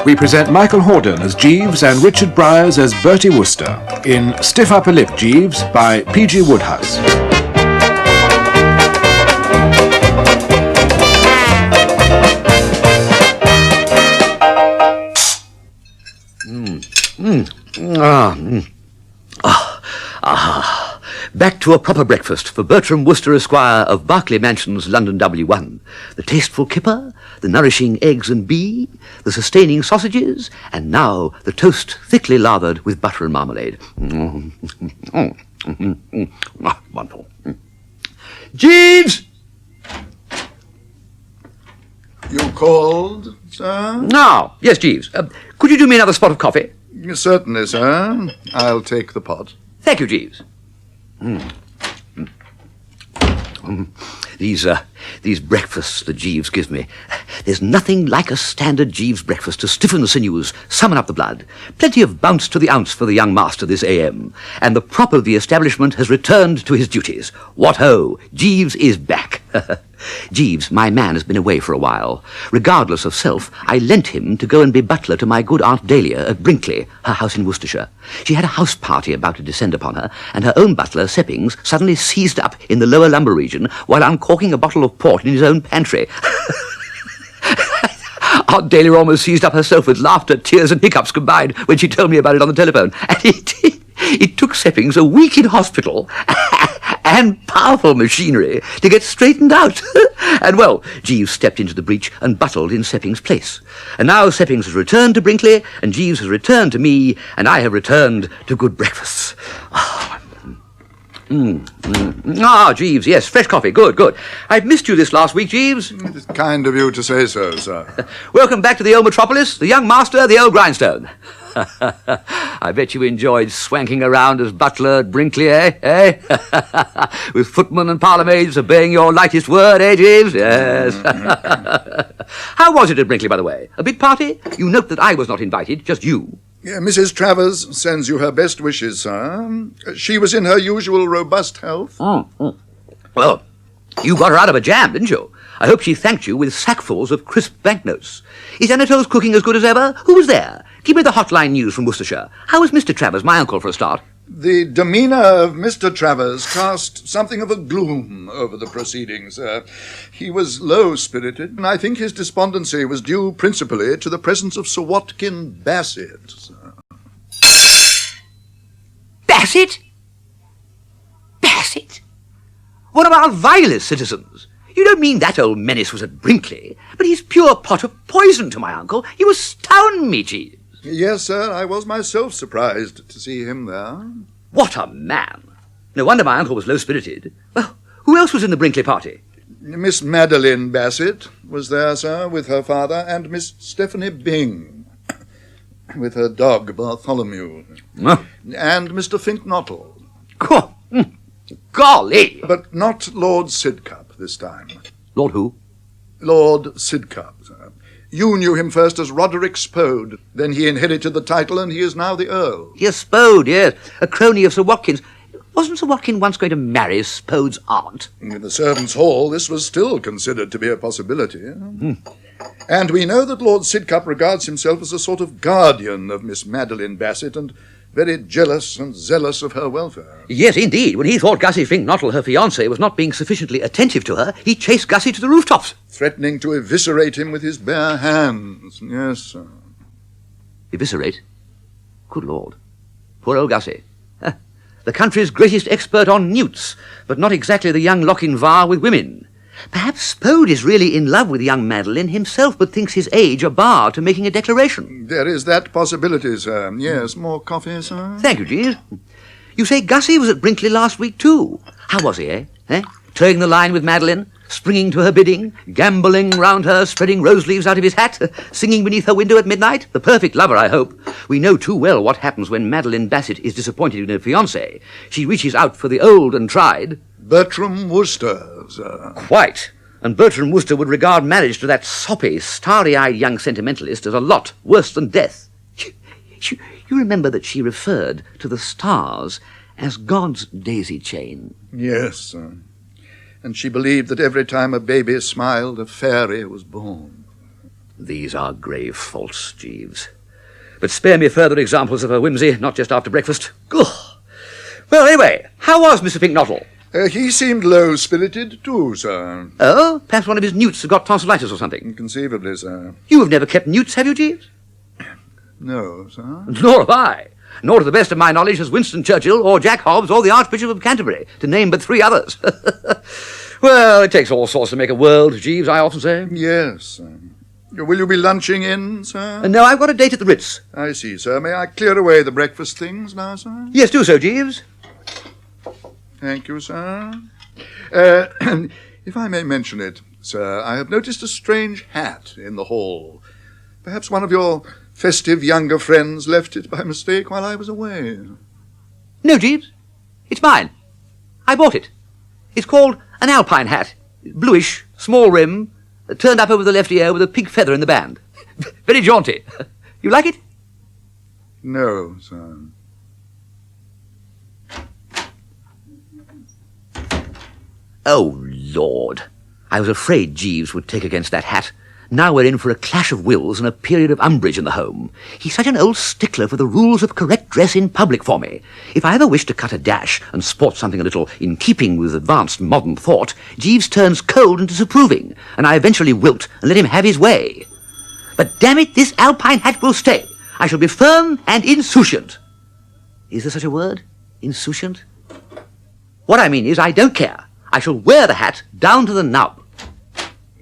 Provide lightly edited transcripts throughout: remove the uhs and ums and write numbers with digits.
we present Michael Hordern as Jeeves and Richard Bryars as Bertie Wooster in Stiff Upper Lip, Jeeves by P.G. Wodehouse. Back to a proper breakfast for Bertram Wooster, Esquire, of Berkeley Mansions, London W1. The tasteful kipper, the nourishing eggs and bee, the sustaining sausages, and now the toast thickly lathered with butter and marmalade. Wonderful. Jeeves! You called, sir? Now, yes, Jeeves. Could you do me another spot of coffee? Certainly, sir. I'll take the pot. Thank you, Jeeves. These breakfasts that Jeeves gives me. There's nothing like a standard Jeeves breakfast to stiffen the sinews, summon up the blood. Plenty of bounce to the ounce for the young master this AM. And the prop of the establishment has returned to his duties. What ho! Jeeves is back. Jeeves, my man, has been away for a while. Regardless of self, I lent him to go and be butler to my good Aunt Dahlia at Brinkley, her house in Worcestershire. She had a house party about to descend upon her, and her own butler, Seppings, suddenly seized up in the lower lumber region while uncorking a bottle of port in his own pantry. Aunt Dahlia almost seized up herself with laughter, tears and hiccups combined when she told me about it on the telephone. And it took Seppings a week in hospital and powerful machinery to get straightened out. And, well, Jeeves stepped into the breach and buttled in Seppings' place. And now Seppings has returned to Brinkley, and Jeeves has returned to me, and I have returned to good breakfasts. Jeeves, yes, fresh coffee, good. I've missed you this last week, Jeeves. It is kind of you to say so, sir. Welcome back to the old metropolis, the young master, the old grindstone. I bet you enjoyed swanking around as butler at Brinkley, eh? With footmen and parlourmaids obeying your lightest word, eh, Jeeves? Yes. How was it at Brinkley, by the way? A big party? You note that I was not invited, just you. Yeah, Mrs. Travers sends you her best wishes, sir. She was in her usual robust health. Well, you got her out of a jam, didn't you? I hope she thanked you with sackfuls of crisp banknotes. Is Anatole's cooking as good as ever? Who was there? Give me the hotline news from Worcestershire. How was Mr. Travers, my uncle, for a start? The demeanour of Mr. Travers cast something of a gloom over the proceedings. He was low-spirited, and I think his despondency was due principally to the presence of Sir Watkin Bassett. Bassett? Bassett? One of our vilest citizens. You don't mean that old menace was at Brinkley, but he's pure pot of poison to my uncle. You astound me, Jeeves. Yes, sir, I was myself surprised to see him there. What a man! No wonder my uncle was low-spirited. Well, who else was in the Brinkley party? Miss Madeline Bassett was there, sir, with her father, and Miss Stephanie Byng, with her dog, Bartholomew, and Mr. Fink Nottle. Golly! But not Lord Sidcup this time. Lord who? Lord Sidcup, sir. You knew him first as Roderick Spode. Then he inherited the title, and he is now the Earl. Yes, Spode, yes. A crony of Sir Watkin's. Wasn't Sir Watkin once going to marry Spode's aunt? In the servants' hall, this was still considered to be a possibility. And we know that Lord Sidcup regards himself as a sort of guardian of Miss Madeline Bassett, and very jealous and zealous of her welfare. Yes, indeed. When he thought Gussie Fink Nottle, her fiancé, was not being sufficiently attentive to her, he chased Gussie to the rooftops. Threatening to eviscerate him with his bare hands. Yes, sir. Eviscerate? Good Lord. Poor old Gussie. The country's greatest expert on newts, but not exactly the young Lochinvar with women. Perhaps Spode is really in love with young Madeline himself, but thinks his age a bar to making a declaration. There is that possibility, sir. Yes, more coffee, sir? Thank you, Jeeves. You say Gussie was at Brinkley last week, too. How was he, eh? Towing the line with Madeline, springing to her bidding, gambolling round her, spreading rose leaves out of his hat, singing beneath her window at midnight? The perfect lover, I hope. We know too well what happens when Madeline Bassett is disappointed in her fiancé. She reaches out for the old and tried. Bertram Wooster, sir. Quite. And Bertram Wooster would regard marriage to that soppy, starry-eyed young sentimentalist as a lot worse than death. You remember that she referred to the stars as God's daisy chain? Yes, sir. And she believed that every time a baby smiled, a fairy was born. These are grave faults, Jeeves. But spare me further examples of her whimsy, not just after breakfast. Ugh. Well, anyway, how was Mr. Pinknottle? He seemed low-spirited too, sir. Oh? Perhaps one of his newts had got tonsillitis or something? Conceivably, sir. You have never kept newts, have you, Jeeves? No, sir. Nor have I. Nor, to the best of my knowledge, has Winston Churchill or Jack Hobbs or the Archbishop of Canterbury, to name but 3 others. Well, it takes all sorts to make a world, Jeeves, I often say. Yes, sir. Will you be lunching in, sir? No, I've got a date at the Ritz. I see, sir. May I clear away the breakfast things now, sir? Yes, do so, Jeeves. Thank you, sir. If I may mention it, sir, I have noticed a strange hat in the hall. Perhaps one of your festive younger friends left it by mistake while I was away. No, Jeeves. It's mine. I bought it. It's called an alpine hat. Bluish, small rim, turned up over the left ear with a pink feather in the band. Very jaunty. You like it? No, sir. Oh, Lord. I was afraid Jeeves would take against that hat. Now we're in for a clash of wills and a period of umbrage in the home. He's such an old stickler for the rules of correct dress in public for me. If I ever wish to cut a dash and sport something a little in keeping with advanced modern thought, Jeeves turns cold and disapproving, and I eventually wilt and let him have his way. But damn it, this alpine hat will stay. I shall be firm and insouciant. Is there such a word? Insouciant? What I mean is, I don't care. I shall wear the hat down to the nub.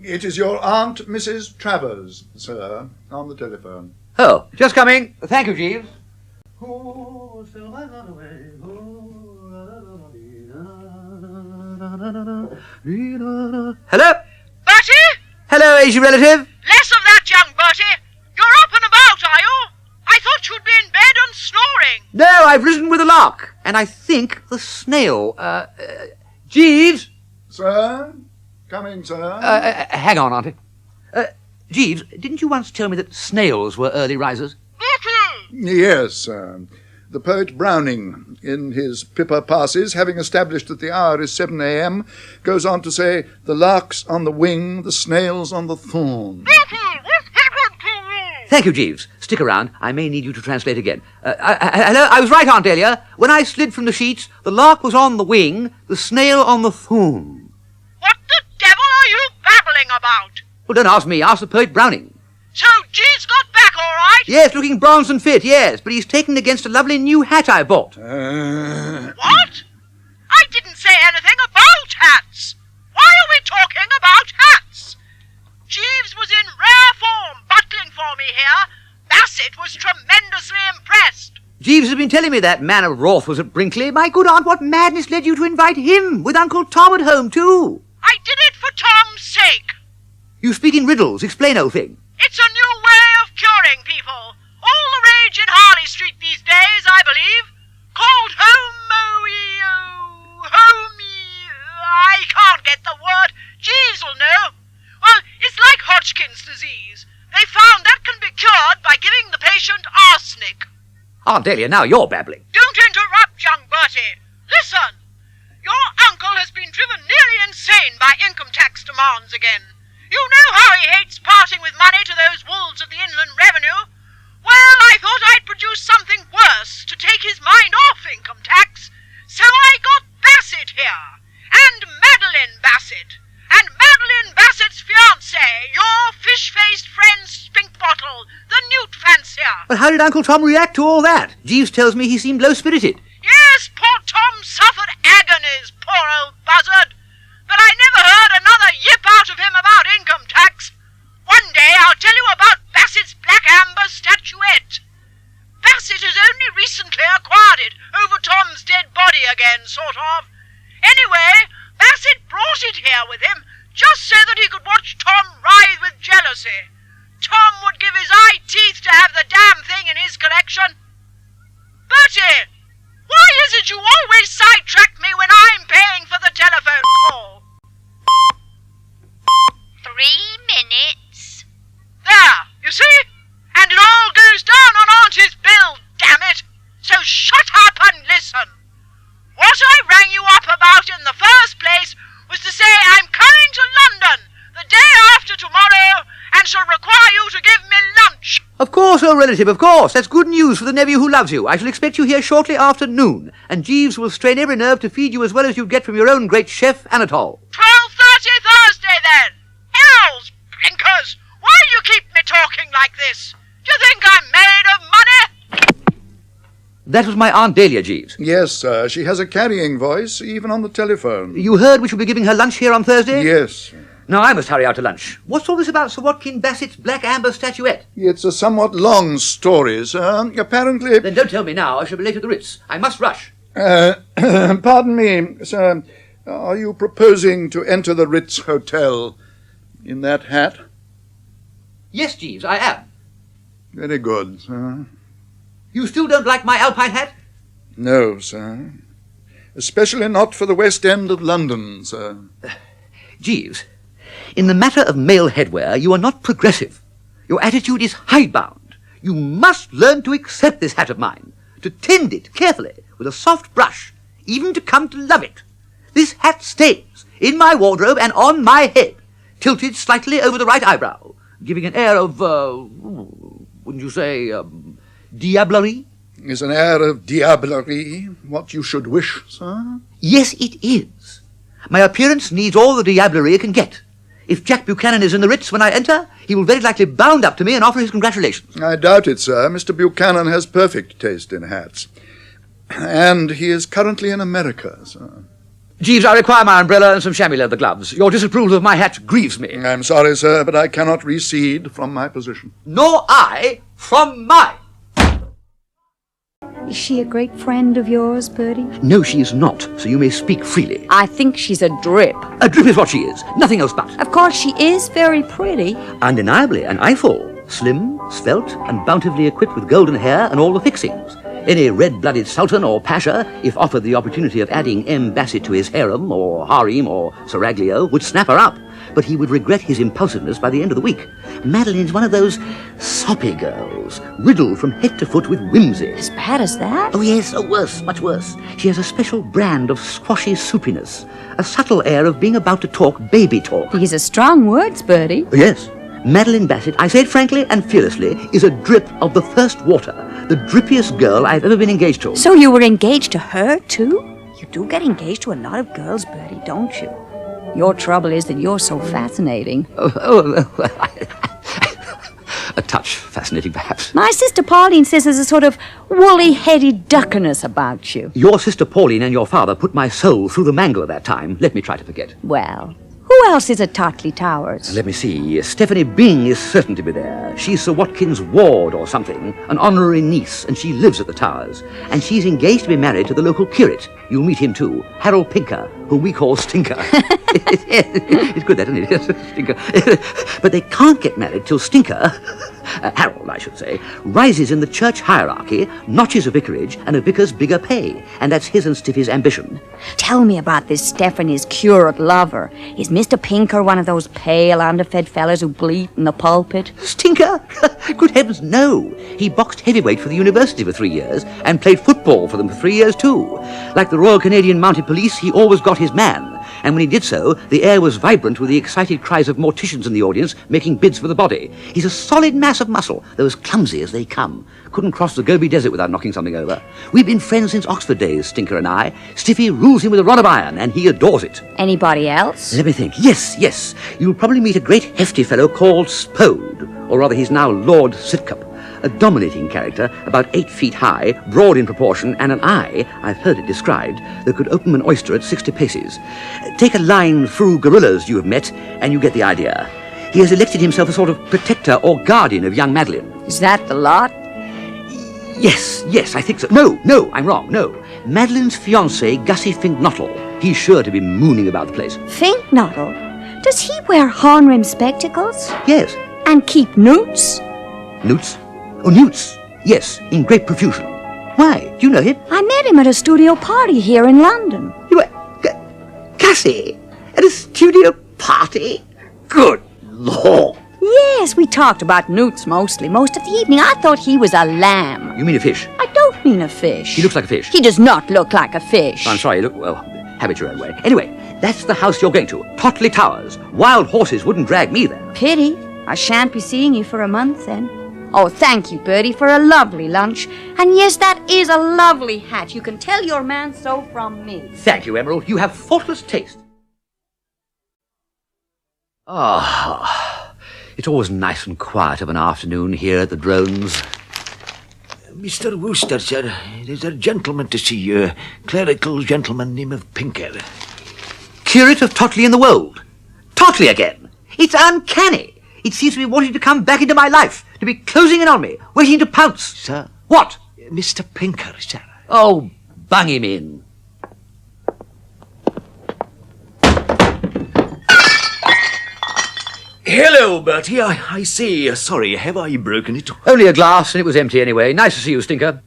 It is your Aunt Mrs. Travers, sir, on the telephone. Oh, just coming. Thank you, Jeeves. Hello? Bertie? Hello, Asian relative. Less of that, young Bertie. You're up and about, are you? I thought you'd be in bed and snoring. No, I've risen with the lark. And I think the snail, Jeeves? Sir? Coming, sir. Hang on, Auntie. Jeeves, didn't you once tell me that snails were early risers? Yes, sir. The poet Browning, in his Pippa Passes, having established that the hour is 7 a.m., goes on to say, "The lark's on the wing, the snail's on the thorn." Thank you, Jeeves. Stick around. I may need you to translate again. Hello, I was right, Aunt Delia. When I slid from the sheets, the lark was on the wing, the snail on the thorn. What the devil are you babbling about? Well, don't ask me. Ask the poet Browning. So Jeeves got back all right? Yes, looking bronzed and fit, yes. But he's taken against a lovely new hat I bought. What? I didn't say anything about hats. Why are we talking about hats? Jeeves was in rare form, butling for me here. Bassett was tremendously impressed. Jeeves has been telling me that man of wrath was at Brinkley. My good aunt, what madness led you to invite him, with Uncle Tom at home, too? I did it for Tom's sake. You speak in riddles. Explain, old thing. It's a new way of curing people. All the rage in Harley Street these days, I believe. Called I can't get the word. Jeeves will know. Well, it's like Hodgkin's disease. They found that can be cured by giving the patient arsenic. Aunt Delia, now you're babbling. Don't interrupt, young Bertie. Listen. Your uncle has been driven nearly insane by income tax demands again. You know how he hates parting with money to those wolves of the Inland Revenue. Well, I thought I'd produce something worse to take his mind off income tax. So I got Bassett here. And Madeline Bassett. And Madeline Bassett's fiancé, your fish-faced friend Spinkbottle, the newt fancier. But how did Uncle Tom react to all that? Jeeves tells me he seemed low-spirited. Yes, poor Tom suffered agonies, poor old buzzard. But I never heard another yip out of him about income tax. One day I'll tell you about Bassett's black amber statuette. Bassett has only recently acquired it over Tom's dead body again, sort of. Anyway, Bassett brought it here with him just so that he could watch Tom writhe with jealousy. Tom would give his eye teeth to have the damn thing in his collection. Bertie, why is it you always sidetrack me when I'm paying for the telephone call? 3 minutes. There, you see? And it all goes down on Auntie's bill, damn it. So shut up and listen. What I rang you up about in the first place was to say I'm coming to London the day after tomorrow and shall require you to give me lunch. Of course, old relative, of course. That's good news for the nephew who loves you. I shall expect you here shortly after noon, and Jeeves will strain every nerve to feed you as well as you'd get from your own great chef, Anatole. 12:30 Thursday, then. Hells, blinkers! Why do you keep me talking like this? Do you think I'm made of money? That was my Aunt Dahlia, Jeeves. Yes, sir. She has a carrying voice, even on the telephone. You heard we shall be giving her lunch here on Thursday? Yes. Now I must hurry out to lunch. What's all this about Sir Watkin Bassett's black amber statuette? It's a somewhat long story, sir. Apparently... Then don't tell me now. I shall be late at the Ritz. I must rush. Pardon me, sir. Are you proposing to enter the Ritz Hotel in that hat? Yes, Jeeves, I am. Very good, sir. You still don't like my alpine hat? No, sir. Especially not for the West End of London, sir. Jeeves, in the matter of male headwear, you are not progressive. Your attitude is hidebound. You must learn to accept this hat of mine, to tend it carefully with a soft brush, even to come to love it. This hat stays in my wardrobe and on my head, tilted slightly over the right eyebrow, giving an air of, wouldn't you say, diablerie? Is an air of diablerie what you should wish, sir? Yes, it is. My appearance needs all the diablerie it can get. If Jack Buchanan is in the Ritz when I enter, he will very likely bound up to me and offer his congratulations. I doubt it, sir. Mr. Buchanan has perfect taste in hats. And he is currently in America, sir. Jeeves, I require my umbrella and some chamois leather gloves. Your disapproval of my hat grieves me. I'm sorry, sir, but I cannot recede from my position. Nor I from mine. Is she a great friend of yours, Bertie? No, she is not, so you may speak freely. I think she's a drip. A drip is what she is, nothing else but. Of course, she is very pretty. Undeniably an eyeful. Slim, svelte, and bountifully equipped with golden hair and all the fixings. Any red-blooded sultan or pasha, if offered the opportunity of adding M. Bassett to his harem, or seraglio, would snap her up. But he would regret his impulsiveness by the end of the week. Madeline's one of those soppy girls, riddled from head to foot with whimsy. As bad as that? Oh, yes, worse, much worse. She has a special brand of squashy soupiness, a subtle air of being about to talk baby talk. These are strong words, Bertie. Oh, yes. Madeline Bassett, I say it frankly and fearlessly, is a drip of the first water, the drippiest girl I've ever been engaged to. So you were engaged to her, too? You do get engaged to a lot of girls, Bertie, don't you? Your trouble is that you're so fascinating. A touch fascinating, perhaps. My sister Pauline says there's a sort of woolly-headed duckiness about you. Your sister Pauline and your father put my soul through the mangle at that time. Let me try to forget. Well, who else is at Totley Towers? Let me see. Stephanie Byng is certain to be there. She's Sir Watkin's ward or something, an honorary niece, and she lives at the Towers. And she's engaged to be married to the local curate. You'll meet him too, Harold Pinker, whom we call Stinker. It's good, that, isn't it? Stinker. But they can't get married till Stinker, Harold, I should say, rises in the church hierarchy, notches a vicarage, and a vicar's bigger pay. And that's his and Stiffy's ambition. Tell me about this Stephanie's curate lover. Is Mr. Pinker one of those pale, underfed fellas who bleat in the pulpit? Stinker? Good heavens, no. He boxed heavyweight for the university for 3 years and played football for them for 3 years too. Like the Royal Canadian Mounted Police, he always got his man. And when he did so, the air was vibrant with the excited cries of morticians in the audience making bids for the body. He's a solid mass of muscle, though as clumsy as they come. Couldn't cross the Gobi Desert without knocking something over. We've been friends since Oxford days, Stinker and I. Stiffy rules him with a rod of iron, and he adores it. Anybody else? Let me think. Yes. You'll probably meet a great hefty fellow called Spode, or rather he's now Lord Sidcup. A dominating character, about 8 feet high, broad in proportion, and an eye, I've heard it described, that could open an oyster at 60 paces. Take a line through gorillas you have met, and you get the idea. He has elected himself a sort of protector or guardian of young Madeline. Is that the lot? Yes, I think so. No, I'm wrong, no. Madeline's fiancé, Gussie Finknottle. He's sure to be mooning about the place. Finknottle? Does he wear horn-rimmed spectacles? Yes. And keep newts? Newts? Oh, newts. Yes, in great profusion. Why? Do you know him? I met him at a studio party here in London. You were... Gussie? At a studio party? Good Lord. Yes, we talked about newts mostly, most of the evening. I thought he was a lamb. You mean a fish? I don't mean a fish. He looks like a fish. He does not look like a fish. I'm sorry, well, have it your own way. Anyway, that's the house you're going to. Totley Towers. Wild horses wouldn't drag me there. Pity. I shan't be seeing you for a month then. Oh, thank you, Bertie, for a lovely lunch. And yes, that is a lovely hat. You can tell your man so from me. Thank you, Emerald. You have faultless taste. Ah, it's always nice and quiet of an afternoon here at the Drones. Mr. Wooster, sir, there's a gentleman to see you, a clerical gentleman named of Pinker. Curate of Totley in the Wold. Totley again. It's uncanny. It seems to be wanting to come back into my life, to be closing in on me, waiting to pounce. Sir? What? Mr. Pinker, sir. Oh, bung him in. Hello, Bertie. I say, sorry, have I broken it? Only a glass, and it was empty anyway. Nice to see you, Stinker.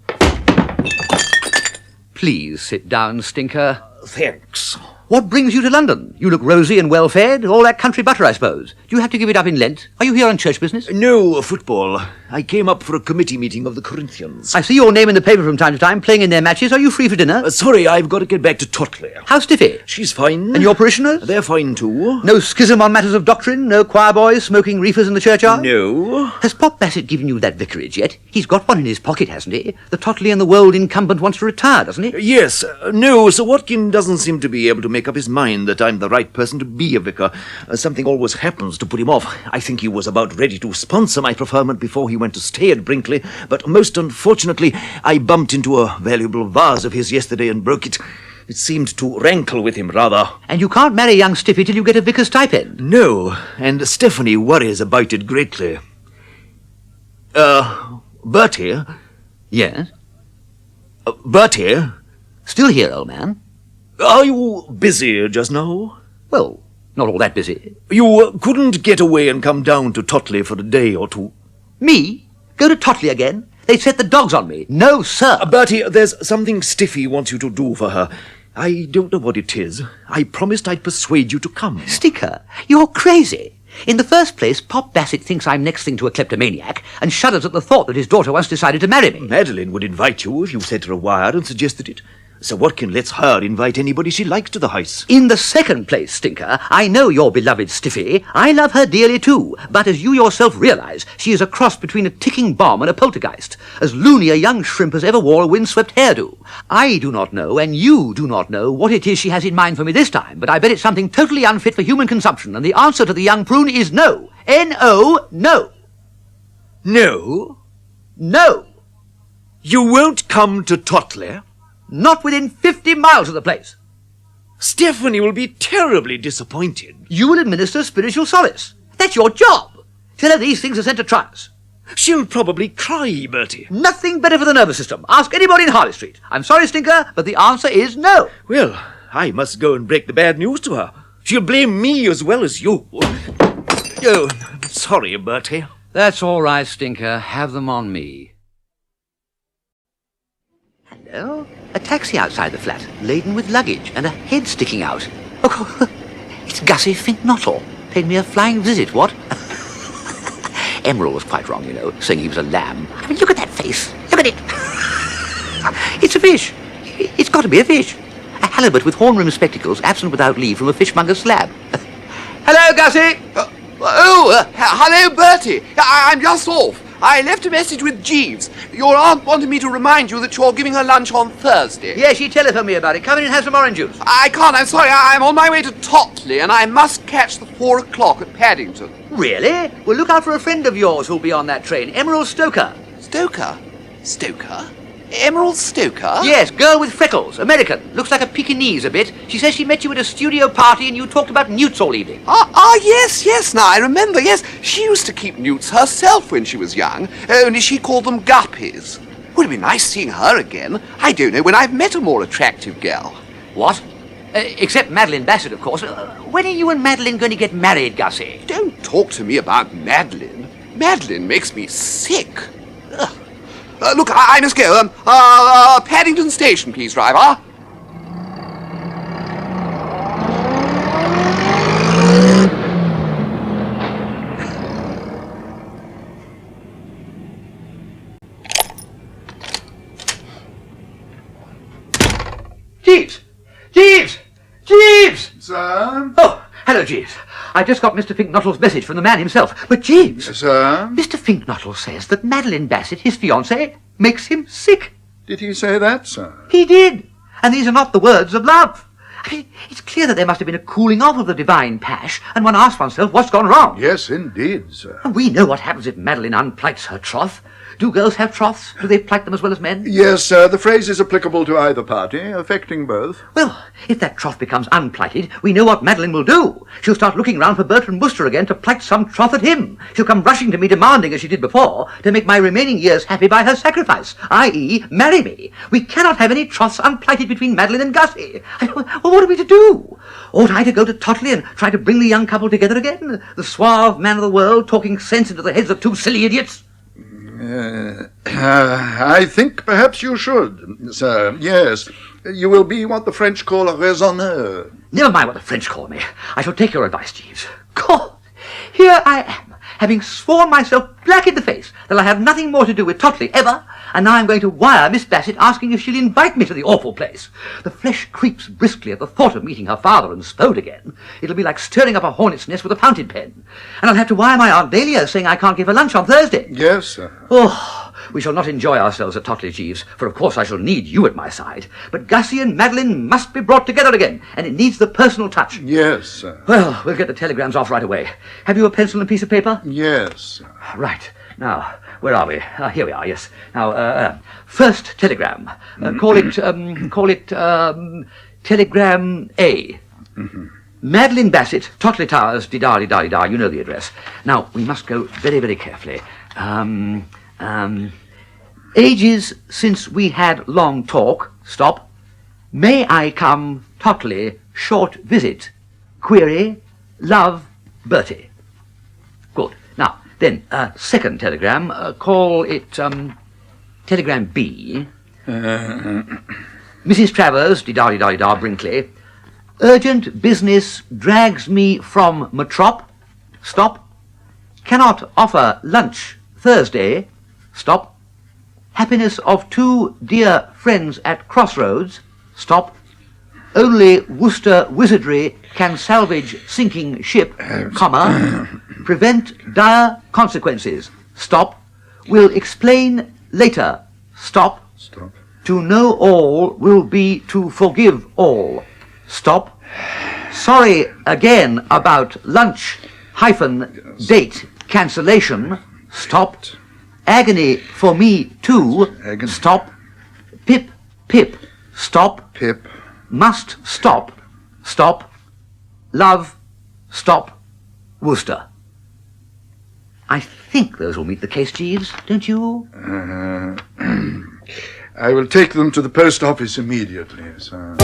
Please sit down, Stinker. Thanks. What brings you to London? You look rosy and well-fed. All that country butter, I suppose. Do you have to give it up in Lent? Are you here on church business? No, football. I came up for a committee meeting of the Corinthians. I see your name in the paper from time to time, playing in their matches. Are you free for dinner? Sorry, I've got to get back to Totley. How's Stiffy? She's fine. And your parishioners? They're fine too. No schism on matters of doctrine? No choir boys smoking reefers in the churchyard? No. Has Pop Bassett given you that vicarage yet? He's got one in his pocket, hasn't he? The Totley and the Wold incumbent wants to retire, doesn't he? Yes. No, Sir Watkin doesn't seem to be able to make up his mind that I'm the right person to be a vicar. Something always happens to put him off. I think he was about ready to sponsor my preferment before he went to stay at Brinkley, but most unfortunately, I bumped into a valuable vase of his yesterday and broke it. It seemed to rankle with him, rather. And you can't marry young Stiffy till you get a vicar's stipend? No, and Stephanie worries about it greatly. Bertie? Yes? Bertie? Still here, old man? Are you busy just now? Well, not all that busy. You couldn't get away and come down to Totley for a day or two? Me? Go to Totley again? They'd set the dogs on me. No, sir. Bertie, there's something Stiffy wants you to do for her. I don't know what it is. I promised I'd persuade you to come. Stinker, you're crazy. In the first place, Pop Bassett thinks I'm next thing to a kleptomaniac and shudders at the thought that his daughter once decided to marry me. Madeline would invite you if you sent her a wire and suggested it. Sir Watkin lets her invite anybody she likes to the house. In the second place, Stinker, I know your beloved Stiffy. I love her dearly too, but as you yourself realise, she is a cross between a ticking bomb and a poltergeist, as loony a young shrimp as ever wore a windswept hairdo. I do not know, and you do not know, what it is she has in mind for me this time, but I bet it's something totally unfit for human consumption, and the answer to the young prune is no. N-O, no. No? No. You won't come to Totley? Not within 50 miles of the place. Stephanie will be terribly disappointed. You will administer spiritual solace. That's your job. Tell her these things are sent to trials. She'll probably cry, Bertie. Nothing better for the nervous system. Ask anybody in Harley Street. I'm sorry, Stinker, but the answer is no. Well, I must go and break the bad news to her. She'll blame me as well as you. Oh, sorry, Bertie. That's all right, Stinker. Have them on me. Hello? A taxi outside the flat, laden with luggage, and a head sticking out. Oh, it's Gussie Finknottle. Paid me a flying visit, what? Emerald was quite wrong, you know, saying he was a lamb. I mean, look at that face. Look at it. It's a fish. It's got to be a fish. A halibut with horn-rimmed spectacles, absent without leave from a fishmonger's slab. Hello, Gussie. Hello, Bertie. I'm just off. I left a message with Jeeves. Your aunt wanted me to remind you that you're giving her lunch on Thursday. Yeah, she telephoned me about it. Come in and have some orange juice. I can't, I'm sorry. I'm on my way to Totley, and I must catch the 4 o'clock at Paddington. Really? Well, look out for a friend of yours who'll be on that train, Emerald Stoker. Stoker? Stoker? Emerald Stoker? Yes, girl with freckles, American. Looks like a Pekingese a bit. She says she met you at a studio party and you talked about newts all evening. Yes, now I remember, yes. She used to keep newts herself when she was young, only she called them guppies. Would it be nice seeing her again? I don't know when I've met a more attractive girl. What? Except Madeline Bassett, of course. When are you and Madeline going to get married, Gussie? Don't talk to me about Madeline. Madeline makes me sick. Ugh. Look, I must go. Paddington Station, please, driver. Jeeves! Jeeves! Jeeves! Sir? Oh, hello, Jeeves. I just got Mr. Finknuttle's message from the man himself. But, Jeeves... Sir? Mr. Finknuttle says that Madeline Bassett, his fiancée, makes him sick. Did he say that, sir? He did. And these are not the words of love. I mean, it's clear that there must have been a cooling off of the divine pash, and one asks oneself what's gone wrong. Yes, indeed, sir. And we know what happens if Madeline unplights her troth. Do girls have troths? Do they plight them as well as men? Yes, sir. The phrase is applicable to either party, affecting both. Well, if that troth becomes unplighted, we know what Madeline will do. She'll start looking round for Bertie Wooster again to plight some troth at him. She'll come rushing to me demanding, as she did before, to make my remaining years happy by her sacrifice, i.e. marry me. We cannot have any troths unplighted between Madeline and Gussie. Well, what are we to do? Ought I to go to Totley and try to bring the young couple together again? The suave man of the world talking sense into the heads of two silly idiots? I think perhaps you should, sir. Yes. You will be what the French call a raisonneur. Never mind what the French call me. I shall take your advice, Jeeves. God, here I am, having sworn myself black in the face that I have nothing more to do with Totley ever, and now I'm going to wire Miss Bassett asking if she'll invite me to the awful place. The flesh creeps briskly at the thought of meeting her father and Spode again. It'll be like stirring up a hornet's nest with a fountain pen. And I'll have to wire my Aunt Dahlia saying I can't give her lunch on Thursday. Yes, sir. Oh, we shall not enjoy ourselves at Totley, Jeeves, for of course I shall need you at my side. But Gussie and Madeline must be brought together again, and it needs the personal touch. Yes, sir. Well, we'll get the telegrams off right away. Have you a pencil and piece of paper? Yes, sir. Right. Now, where are we? Here we are, yes. Now, first telegram. Call it Telegram A. Mm-hmm. Madeline Bassett, Totley Towers, di-da-di-da-di-da, you know the address. Now, we must go very, very carefully. Ages since we had long talk, stop. May I come, Totley, short visit. Query, love, Bertie. Good. Now, then, second telegram, call it, Telegram B. Mrs. Travers, di-da-di-da-di-da, Brinkley. Urgent business drags me from Matrop. Stop. Cannot offer lunch Thursday. Stop. Happiness of two dear friends at Crossroads. Stop. Only Wooster wizardry can salvage sinking ship, comma, prevent dire consequences. Stop. Will explain later. Stop. Stop. To know all will be to forgive all. Stop. Sorry again about lunch, date, cancellation. Stop. Agony for me too. Agony. Stop. Pip, stop. Pip. Must stop. Stop. Love. Stop. Wooster. I think those will meet the case, Jeeves, don't you? I will take them to the post office immediately, sir.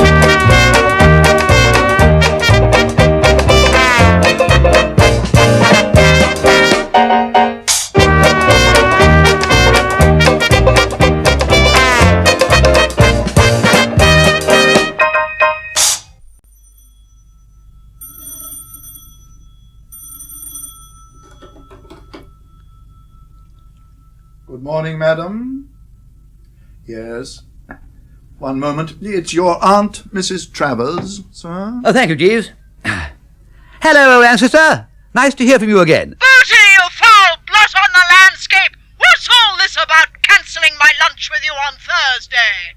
Good morning, madam. Yes. One moment. It's your aunt, Mrs. Travers, sir. Oh, thank you, Jeeves. Hello, old ancestor. Nice to hear from you again. Bertie, you foul blot on the landscape! What's all this about cancelling my lunch with you on Thursday?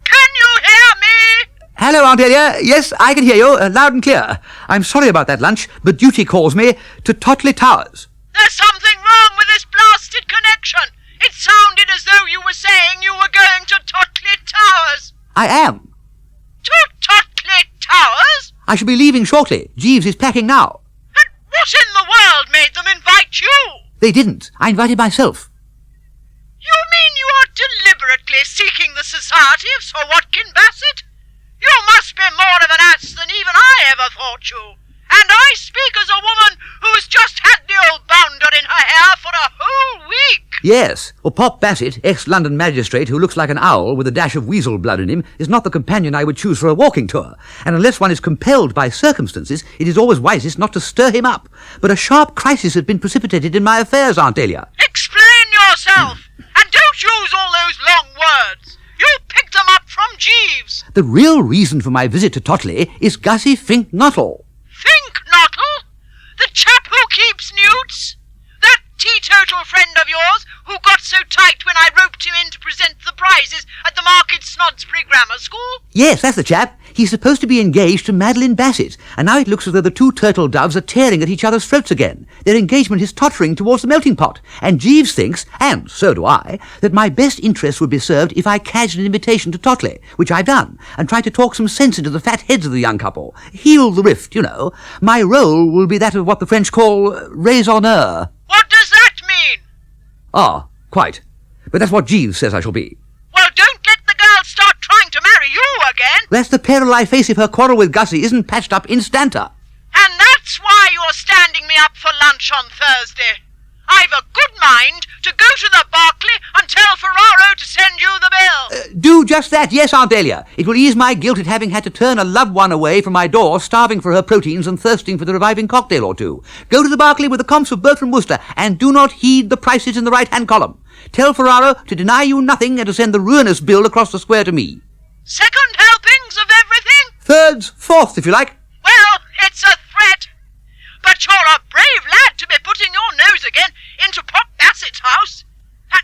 Can you hear me? Hello, Aunt Elia. Yes, I can hear you, loud and clear. I'm sorry about that lunch, but duty calls me to Totley Towers. There's something wrong with this blasted connection. It sounded as though you were saying you were going to Totley Towers. I am. To Totley Towers? I shall be leaving shortly. Jeeves is packing now. And what in the world made them invite you? They didn't. I invited myself. You mean you are deliberately seeking the society of Sir Watkin Bassett? You must be more of an ass than even I ever thought you. And I speak as a woman who's just had the old bounder in her hair for a whole week. Yes. Well, Pop Bassett, ex-London magistrate who looks like an owl with a dash of weasel blood in him, is not the companion I would choose for a walking tour. And unless one is compelled by circumstances, it is always wisest not to stir him up. But a sharp crisis has been precipitated in my affairs, Aunt Dahlia. Explain yourself, and don't use all those long words. You picked them up from Jeeves. The real reason for my visit to Totley is Gussie Finknuttle. Finknuttle? of yours who got so tight when I roped him in to present the prizes at the Market Snodsbury Grammar School? Yes, that's the chap. He's supposed to be engaged to Madeline Bassett, and now it looks as though the two turtle doves are tearing at each other's throats again. Their engagement is tottering towards the melting pot, and Jeeves thinks, and so do I, that my best interest would be served if I cadged an invitation to Totley, which I've done, and tried to talk some sense into the fat heads of the young couple. Heal the rift, you know. My role will be that of what the French call raisonneur. What does that mean? Ah, quite. But that's what Jeeves says I shall be. Well, don't let the girl start trying to marry you again. That's the peril I face if her quarrel with Gussie isn't patched up instanter. And that's why you're standing me up for lunch on Thursday. I've a good mind to go to the Berkeley and tell Ferraro to send you the bill. Do just that, yes, Aunt Dahlia. It will ease my guilt at having had to turn a loved one away from my door, starving for her proteins and thirsting for the reviving cocktail or two. Go to the Berkeley with the comps of Bertie Wooster, and do not heed the prices in the right-hand column. Tell Ferraro to deny you nothing and to send the ruinous bill across the square to me. Second helpings of everything? Thirds, fourths, if you like. Well, it's a threat. But you're a brave lad to be putting your nose again into Pop Bassett's house. And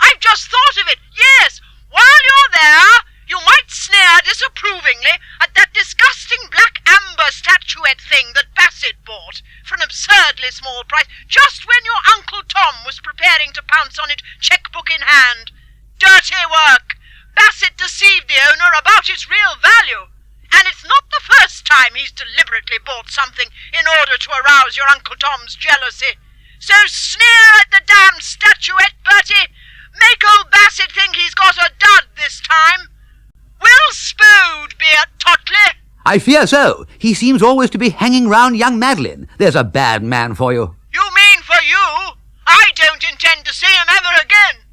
I've just thought of it. Yes, while you're there, you might sneer disapprovingly at that disgusting black amber statuette thing that Bassett bought for an absurdly small price, just when your Uncle Tom was preparing to pounce on it, checkbook in hand. Dirty work. Bassett deceived the owner about its real value. And it's not the first time he's deliberately bought something in order to arouse your Uncle Tom's jealousy. So sneer at the damned statuette, Bertie. Make old Bassett think he's got a dud this time. Will Spood be at Totley? I fear so. He seems always to be hanging round young Madeline. There's a bad man for you. You mean for you? I don't intend to see him ever again.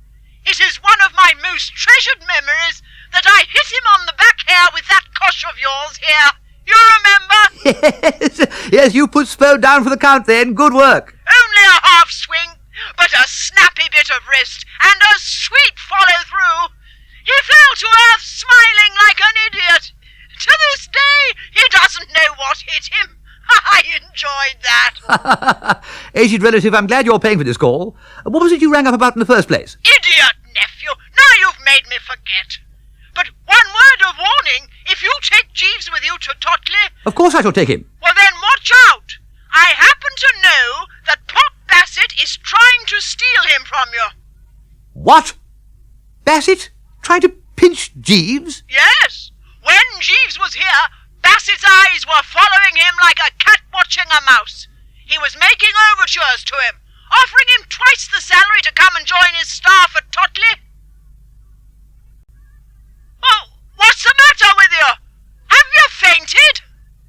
It is one of my most treasured memories that I hit him on the back hair with that cosh of yours here. You remember? Yes, you put Spode down for the count then. Good work. Only a half swing, but a snappy bit of wrist and a sweet follow-through. He fell to earth smiling like an idiot. To this day, he doesn't know what hit him. I enjoyed that. Aged relative, I'm glad you're paying for this call. What was it you rang up about in the first place? Idiot, nephew. Now you've made me forget. But one word of warning, if you take Jeeves with you to Totley... Of course I shall take him. Well, then watch out. I happen to know that Pop Bassett is trying to steal him from you. What? Bassett? Trying to pinch Jeeves? Yes. When Jeeves was here, Bassett's eyes were following him like a cat watching a mouse. He was making overtures to him, offering him twice the salary to come and join his staff at Totley. Oh, what's the matter with you? Have you fainted?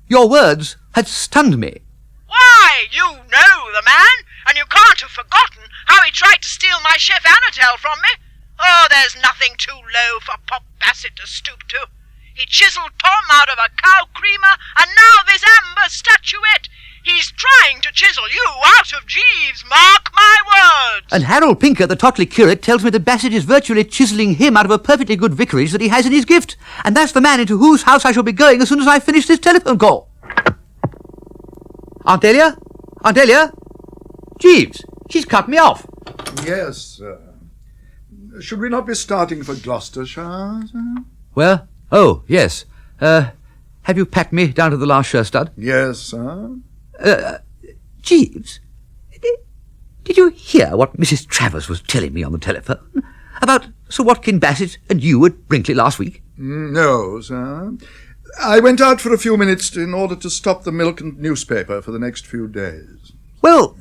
Your words had stunned me. Why, you know the man, and you can't have forgotten how he tried to steal my chef Anatel from me. Oh, there's nothing too low for Pop Bassett to stoop to. He chiseled Tom out of a cow creamer, and now this amber statuette. He's trying to chisel you out of Jeeves, mark my words. And Harold Pinker, the Totley curate, tells me that Bassett is virtually chiselling him out of a perfectly good vicarage that he has in his gift. And that's the man into whose house I shall be going as soon as I finish this telephone call. Aunt Dahlia? Aunt Dahlia? Jeeves, she's cut me off. Yes, sir. Should we not be starting for Gloucestershire, sir? Where? Oh, yes. Have you packed me down to the last shirt stud? Yes, sir. Jeeves, did you hear what Mrs. Travers was telling me on the telephone? About Sir Watkin Bassett and you at Brinkley last week? No, sir. I went out for a few minutes in order to stop the milk and newspaper for the next few days. Well,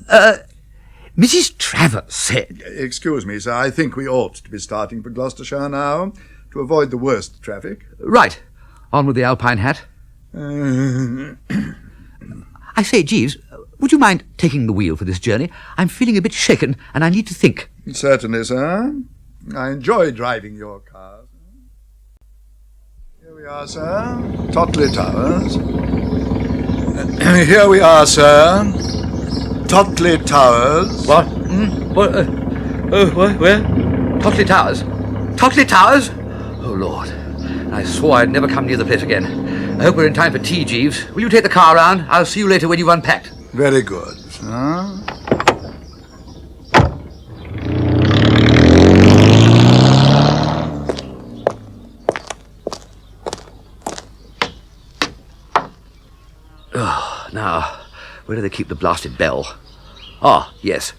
Mrs. Travers said... Excuse me, sir. I think we ought to be starting for Gloucestershire now, to avoid the worst traffic. Right. On with the alpine hat. I say, Jeeves, would you mind taking the wheel for this journey? I'm feeling a bit shaken, and I need to think. Certainly, sir. I enjoy driving your car. Here we are, sir. Totley Towers. Here we are, sir. Totley Towers. What? Where? Totley Towers. Totley Towers? Oh, Lord. I swore I'd never come near the place again. I hope we're in time for tea, Jeeves. Will you take the car round? I'll see you later when you've unpacked. Very good, sir. Where do they keep the blasted bell? Ah, yes.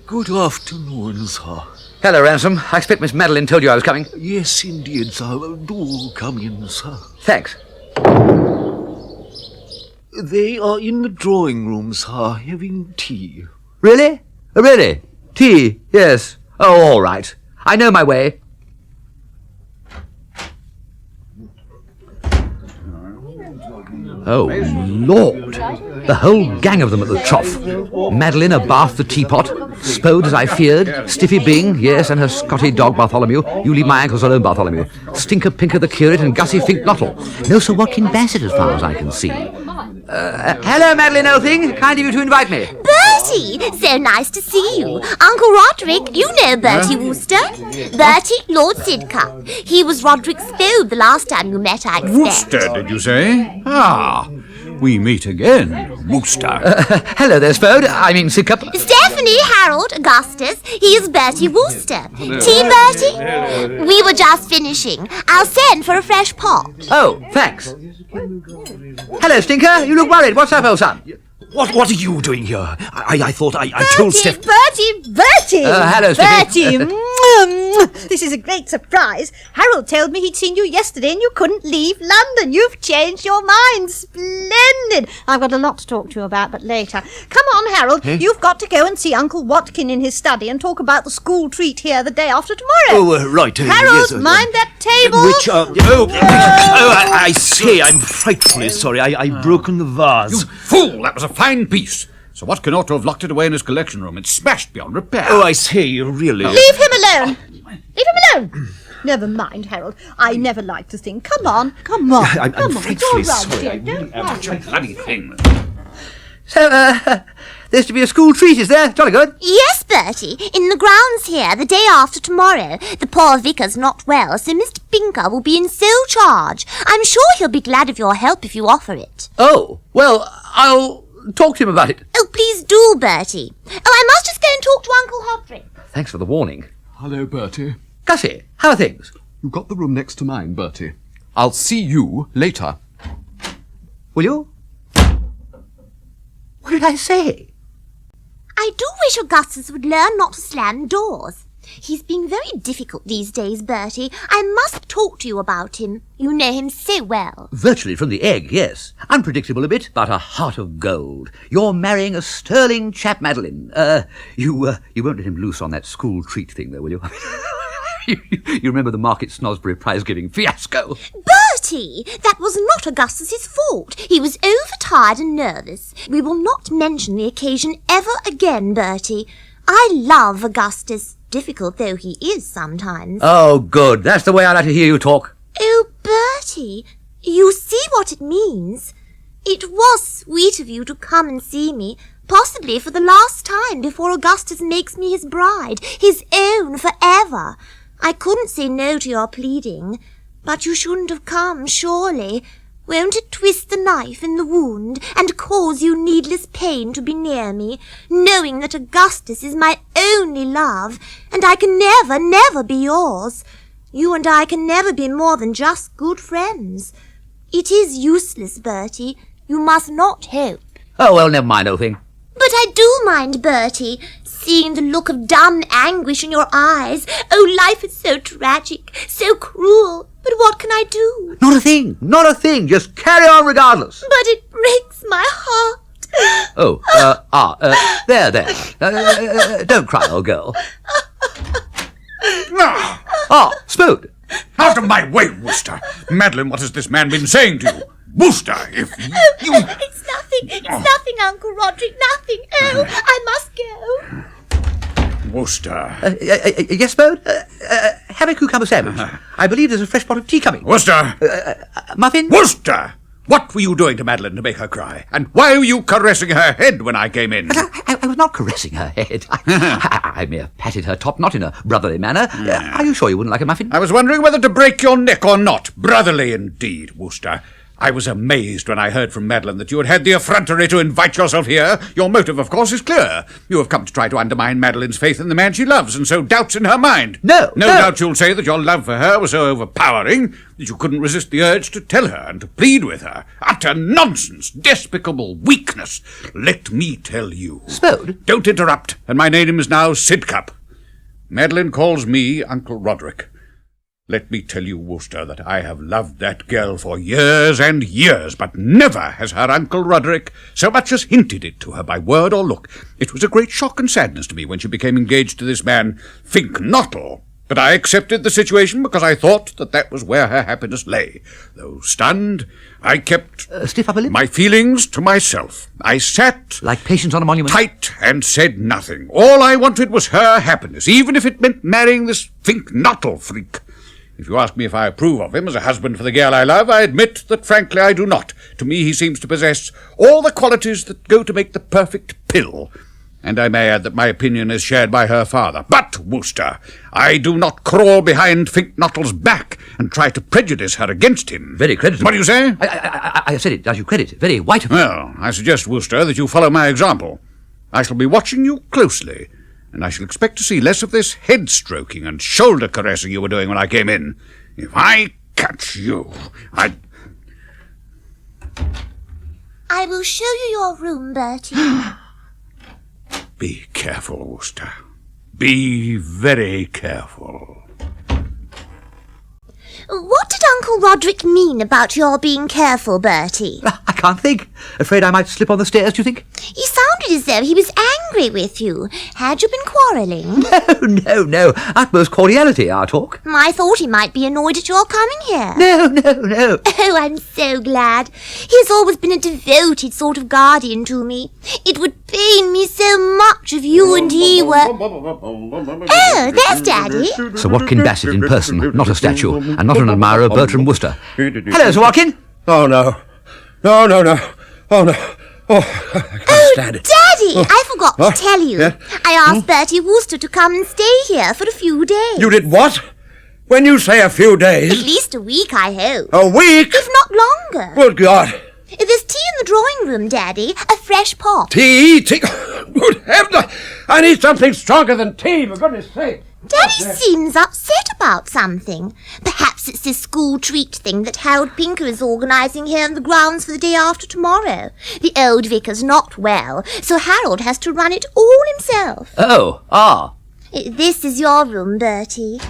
Good afternoon, sir. Hello, Ransom. I expect Miss Madeline told you I was coming. Yes, indeed, sir. Do come in, sir. Thanks. They are in the drawing room, sir, having tea. Really? Oh, really? Tea? Yes. Oh, all right. I know my way. Oh, Lord. The whole gang of them at the trough. Madeline abaft the teapot, Spode as I feared, Stiffy Bing, yes, and her Scotty dog Bartholomew. You leave my ankles alone, Bartholomew. Stinker Pinker the curate and Gussie Fink Nottle. No Sir Watkin Bassett as far as I can see. Hello, Madeline Oldthing. Kind of you to invite me. Bertie, so nice to see you. Uncle Roderick, you know Bertie Wooster. Bertie, Lord Sidcup. He was Roderick's Spode the last time you met, I expect. Wooster, did you say? Ah, we meet again, Wooster. Hello there, Spode. I mean Sidcup. Stephanie, Harold, Augustus, he is Bertie Wooster. Tea, Bertie? We were just finishing. I'll send for a fresh pot. Oh, thanks. Hello, Stinker. You look worried. What's up, old son? What are you doing here? I thought I told Steph... Bertie! Hello, Stiffy. Bertie! This is a great surprise. Harold told me he'd seen you yesterday and you couldn't leave London. You've changed your mind. Splendid. I've got a lot to talk to you about, but later. Come on, Harold. Hey? You've got to go and see Uncle Watkin in his study and talk about the school treat here the day after tomorrow. Oh, right. Harold, yes, mind that table. I say, I'm frightfully sorry. I've broken the vase. You fool! That was a fine piece. Sir Watkin ought to have locked it away in his collection room. It's smashed beyond repair. Oh, I say, really. Leave him alone. Leave him alone. Never mind, Harold. I never like to think. Come on. I'm Come on. frightfully It's all right, sorry. dear. Don't worry. Such a bloody thing. So, there's to be a school treat, is there? Jolly good. Yes, Bertie, in the grounds here the day after tomorrow. The poor vicar's not well, so Mr. Pinker will be in sole charge. I'm sure he'll be glad of your help if you offer it. Oh, well, I'll talk to him about it. Oh, please do, Bertie. Oh, I must just go and talk to Uncle Hodrick. Thanks for the warning. Hello, Bertie. Gussie, how are things? You've got the room next to mine, Bertie. I'll see you later. Will you? What did I say? I do wish Augustus would learn not to slam doors. He's being very difficult these days, Bertie. I must talk to you about him. You know him so well. Virtually from the egg, yes. Unpredictable a bit, but a heart of gold. You're marrying a sterling chap, Madeline. You won't let him loose on that school treat thing, though, will you? You remember the Market Snosbury prize-giving fiasco? Bertie! That was not Augustus's fault. He was overtired and nervous. We will not mention the occasion ever again, Bertie. I love Augustus, difficult though he is sometimes. Oh, good. That's the way I like to hear you talk. Oh, Bertie, you see what it means. It was sweet of you to come and see me, possibly for the last time before Augustus makes me his bride, his own forever. I couldn't say no to your pleading, but you shouldn't have come, surely. Won't it twist the knife in the wound and cause you needless pain to be near me, knowing that Augustus is my only love, and I can never, never be yours? You and I can never be more than just good friends. It is useless, Bertie. You must not hope. Oh, well, never mind, old thing. But I do mind, Bertie, seeing the look of dumb anguish in your eyes. Oh, life is so tragic, so cruel. But what can I do? Not a thing. Not a thing. Just carry on regardless. But it breaks my heart. Oh, there. Don't cry, old girl. Spode. Out of my way, Wooster. Madeline, what has this man been saying to you? Wooster, if you... It's nothing, Uncle Roderick, nothing. Oh, I must go. Wooster. Yes, Spode? Have a cucumber sandwich. I believe there's a fresh pot of tea coming. Wooster! Muffin? Wooster! What were you doing to Madeline to make her cry? And why were you caressing her head when I came in? I was not caressing her head. I mere patted her top, not in a brotherly manner. Are you sure you wouldn't like a muffin? I was wondering whether to break your neck or not. Brotherly indeed, Wooster. I was amazed when I heard from Madeline that you had had the effrontery to invite yourself here. Your motive, of course, is clear. You have come to try to undermine Madeline's faith in the man she loves, and sow doubts in her mind. No doubt you'll say that your love for her was so overpowering that you couldn't resist the urge to tell her and to plead with her. Utter nonsense! Despicable weakness! Let me tell you. Spode? Don't interrupt, and my name is now Sidcup. Madeline calls me Uncle Roderick. Let me tell you, Wooster, that I have loved that girl for years and years, but never has her Uncle Roderick so much as hinted it to her by word or look. It was a great shock and sadness to me when she became engaged to this man, Fink Nottle. But I accepted the situation because I thought that was where her happiness lay. Though stunned, I kept stiff upper lip? My feelings to myself. I sat like patience on a monument, tight, and said nothing. All I wanted was her happiness, even if it meant marrying this Fink Nottle freak. If you ask me if I approve of him as a husband for the girl I love, I admit that, frankly, I do not. To me, he seems to possess all the qualities that go to make the perfect pill. And I may add that my opinion is shared by her father. But, Wooster, I do not crawl behind Fink Nottle's back and try to prejudice her against him. Very creditable. What do you say? I said it, as you credit. Very white of me. Well, I suggest, Wooster, that you follow my example. I shall be watching you closely, and I shall expect to see less of this head-stroking and shoulder-caressing you were doing when I came in. If I catch you, I will show you your room, Bertie. Be careful, Wooster. Be very careful. What did Uncle Roderick mean about your being careful, Bertie? I can't think. Afraid I might slip on the stairs, do you think? You sounded as though he was angry with you. Had you been quarrelling? No. Utmost cordiality, our talk. I thought he might be annoyed at your coming here. No. Oh, I'm so glad. He's always been a devoted sort of guardian to me. It would pain me so much if you and he were... Oh, there's Daddy. Sir Watkin Bassett in person, not a statue, and not an admirer of Bertram Wooster. Hello, Sir Watkin. Oh, no. Oh, no. Oh, I can't stand it. Daddy, I forgot to tell you. Yeah? I asked Bertie Wooster to come and stay here for a few days. You did what? When you say a few days... At least a week, I hope. A week? If not longer. Good God. There's tea in the drawing room, Daddy. A fresh pot. Tea? Good heavens. I need something stronger than tea, for goodness sake. Daddy seems upset about something. Perhaps it's this school treat thing that Harold Pinker is organising here in the grounds for the day after tomorrow. The old vicar's not well, so Harold has to run it all himself. This is your room, Bertie.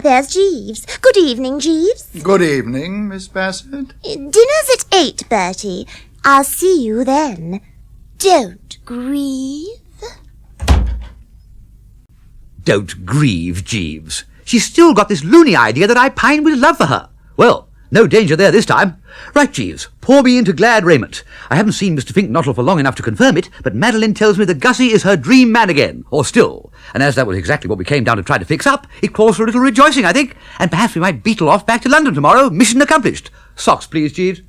There's Jeeves. Good evening, Jeeves. Good evening, Miss Bassett. Dinner's at 8, Bertie. I'll see you then. Don't grieve. Don't grieve, Jeeves. She's still got this loony idea that I pine with love for her. Well, no danger there this time. Right, Jeeves, pour me into glad raiment. I haven't seen Mr. Fink Nottle for long enough to confirm it, but Madeline tells me that Gussie is her dream man again, or still. And as that was exactly what we came down to try to fix up, it calls for a little rejoicing, I think. And perhaps we might beetle off back to London tomorrow. Mission accomplished. Socks, please, Jeeves.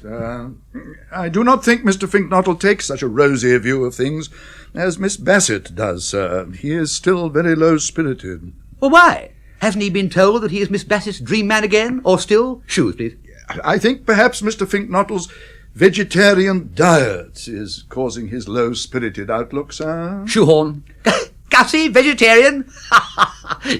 I do not think Mr. Fink Nottle takes such a rosy view of things as Miss Bassett does, sir. He is still very low-spirited. Well, why? Hasn't he been told that he is Miss Bassett's dream man again, or still? Shoes, please. I think perhaps Mr. Fink Nottle's vegetarian diet is causing his low-spirited outlook, sir. Shoehorn. Gussie, vegetarian?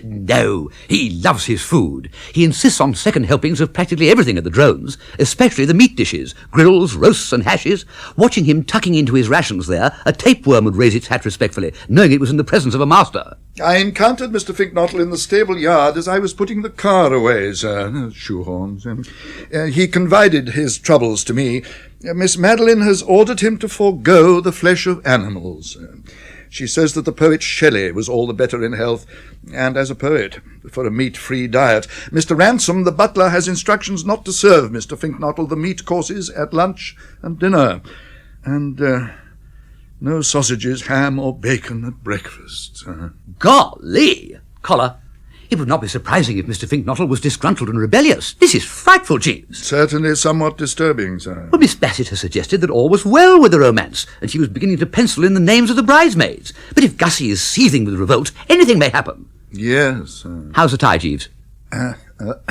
No, he loves his food. He insists on second helpings of practically everything at the Drones, especially the meat dishes, grills, roasts and hashes. Watching him tucking into his rations there, a tapeworm would raise its hat respectfully, knowing it was in the presence of a master. I encountered Mr. Fink Nottle in the stable yard as I was putting the car away, sir. Shoehorns. He confided his troubles to me. Miss Madeline has ordered him to forego the flesh of animals. She says that the poet Shelley was all the better in health, and as a poet, for a meat-free diet. Mr. Ransom, the butler, has instructions not to serve Mr. Fink Nottle the meat courses at lunch and dinner, and no sausages, ham or bacon at breakfast. Golly! Collar, it would not be surprising if Mr. Fink Nottle was disgruntled and rebellious. This is frightful, Jeeves. Certainly somewhat disturbing, sir. Well, Miss Bassett has suggested that all was well with the romance, and she was beginning to pencil in the names of the bridesmaids. But if Gussie is seething with revolt, anything may happen. Yes. How's the tie, Jeeves?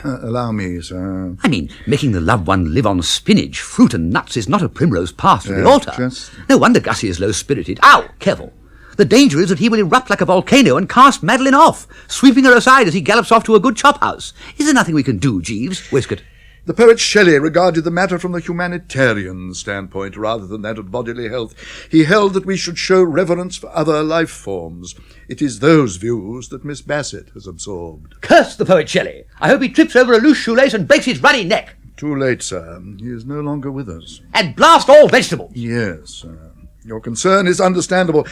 Allow me, sir. I mean, making the loved one live on spinach, fruit and nuts is not a primrose path to the altar. No wonder Gussie is low-spirited. Ow! Careful. The danger is that he will erupt like a volcano and cast Madeline off, sweeping her aside as he gallops off to a good chop house. Is there nothing we can do, Jeeves? Waistcoat. The poet Shelley regarded the matter from the humanitarian standpoint rather than that of bodily health. He held that we should show reverence for other life forms. It is those views that Miss Bassett has absorbed. Curse the poet Shelley! I hope he trips over a loose shoelace and breaks his ruddy neck. Too late, sir. He is no longer with us. And blast all vegetables! Yes, sir. Your concern is understandable.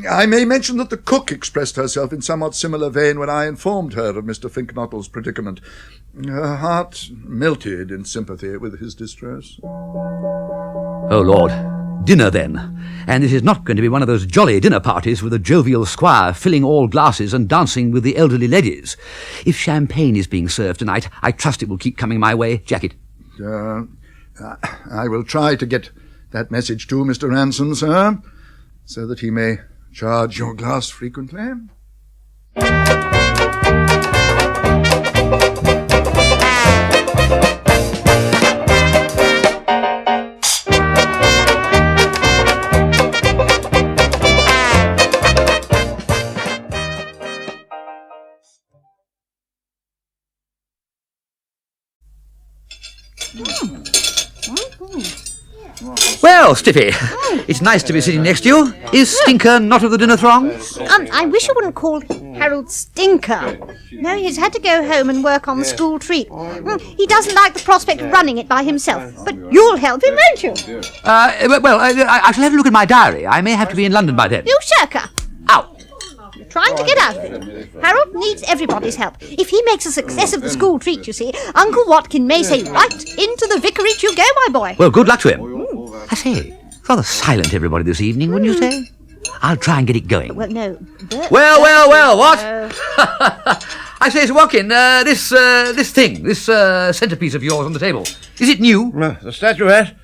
I may mention that the cook expressed herself in somewhat similar vein when I informed her of Mr. Finknottle's predicament. Her heart melted in sympathy with his distress. Oh, Lord. Dinner, then. And this is not going to be one of those jolly dinner parties with a jovial squire filling all glasses and dancing with the elderly ladies. If champagne is being served tonight, I trust it will keep coming my way. Jacket. I will try to get that message to Mr. Ransom, sir, so that he may charge your glass frequently. Well, Stiffy, it's nice to be sitting next to you. Is Stinker not of the dinner throng? I wish you wouldn't call Harold Stinker. No, he's had to go home and work on the school treat. He doesn't like the prospect of running it by himself. But you'll help him, won't you? I shall have a look at my diary. I may have to be in London by then. You shirker. Ow! You're trying to get out of it. Harold needs everybody's help. If he makes a success of the school treat, you see, Uncle Watkin may say, right into the vicarage you go, my boy. Well, good luck to him. I say, rather silent everybody this evening, wouldn't you say? I'll try and get it going. Well, no. Well, what? I say, Sir Watkin, this centrepiece of yours on the table, is it new? The statuette?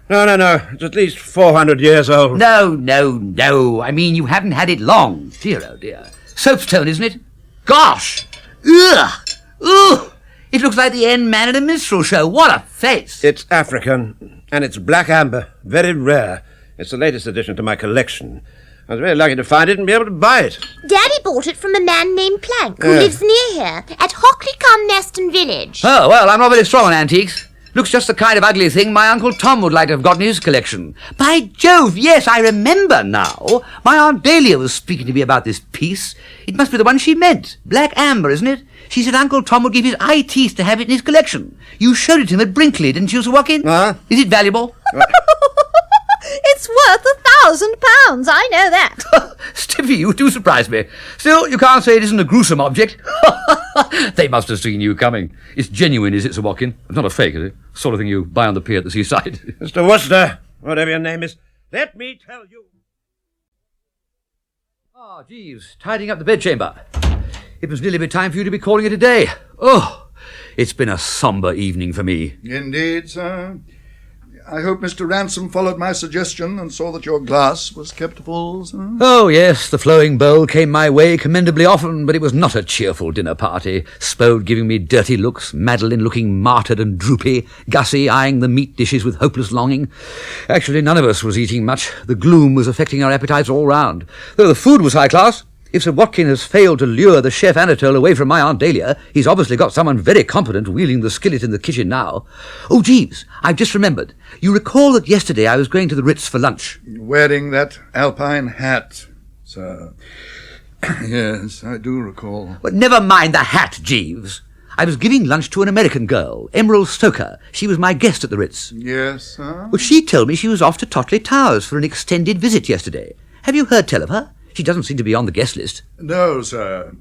No. It's at least 400 years old. No. I mean, you haven't had it long. Dear, oh dear. Soapstone, isn't it? Gosh! Ugh! It looks like the end man at a minstrel show. What a face! It's African, and it's black amber. Very rare. It's the latest addition to my collection. I was very lucky to find it and be able to buy it. Daddy bought it from a man named Plank, who lives near here, at Hockley-cum-Neston Village. Oh, well, I'm not very strong on antiques. Looks just the kind of ugly thing my Uncle Tom would like to have got in his collection. By Jove, yes, I remember now. My Aunt Dahlia was speaking to me about this piece. It must be the one she meant. Black amber, isn't it? She said Uncle Tom would give his eye teeth to have it in his collection. You showed it to him at Brinkley, didn't you, Sir Watkin? Is it valuable? It's worth £1,000, I know that. Stiffy, you do surprise me. Still, you can't say it isn't a gruesome object. They must have seen you coming. It's genuine, is it, Sir Watkin? It's not a fake, is it? Sort of thing you buy on the pier at the seaside. Mr. Wooster, whatever your name is, let me tell you. Ah, Jeeves, tidying up the bedchamber. It must nearly be time for you to be calling it a day. Oh, it's been a sombre evening for me. Indeed, sir. I hope Mr. Ransom followed my suggestion and saw that your glass was kept full, sir. Oh, yes, the flowing bowl came my way commendably often, but it was not a cheerful dinner party. Spode giving me dirty looks, Madeline looking martyred and droopy, Gussie eyeing the meat dishes with hopeless longing. Actually, none of us was eating much. The gloom was affecting our appetites all round. Though the food was high class, if Sir Watkin has failed to lure the chef Anatole away from my Aunt Dahlia, he's obviously got someone very competent wielding the skillet in the kitchen now. Oh, Jeeves, I've just remembered. You recall that yesterday I was going to the Ritz for lunch? Wearing that alpine hat, sir. Yes, I do recall. Well, never mind the hat, Jeeves. I was giving lunch to an American girl, Emerald Stoker. She was my guest at the Ritz. Yes, sir? Well, she told me she was off to Totley Towers for an extended visit yesterday. Have you heard tell of her? She doesn't seem to be on the guest list. No, sir.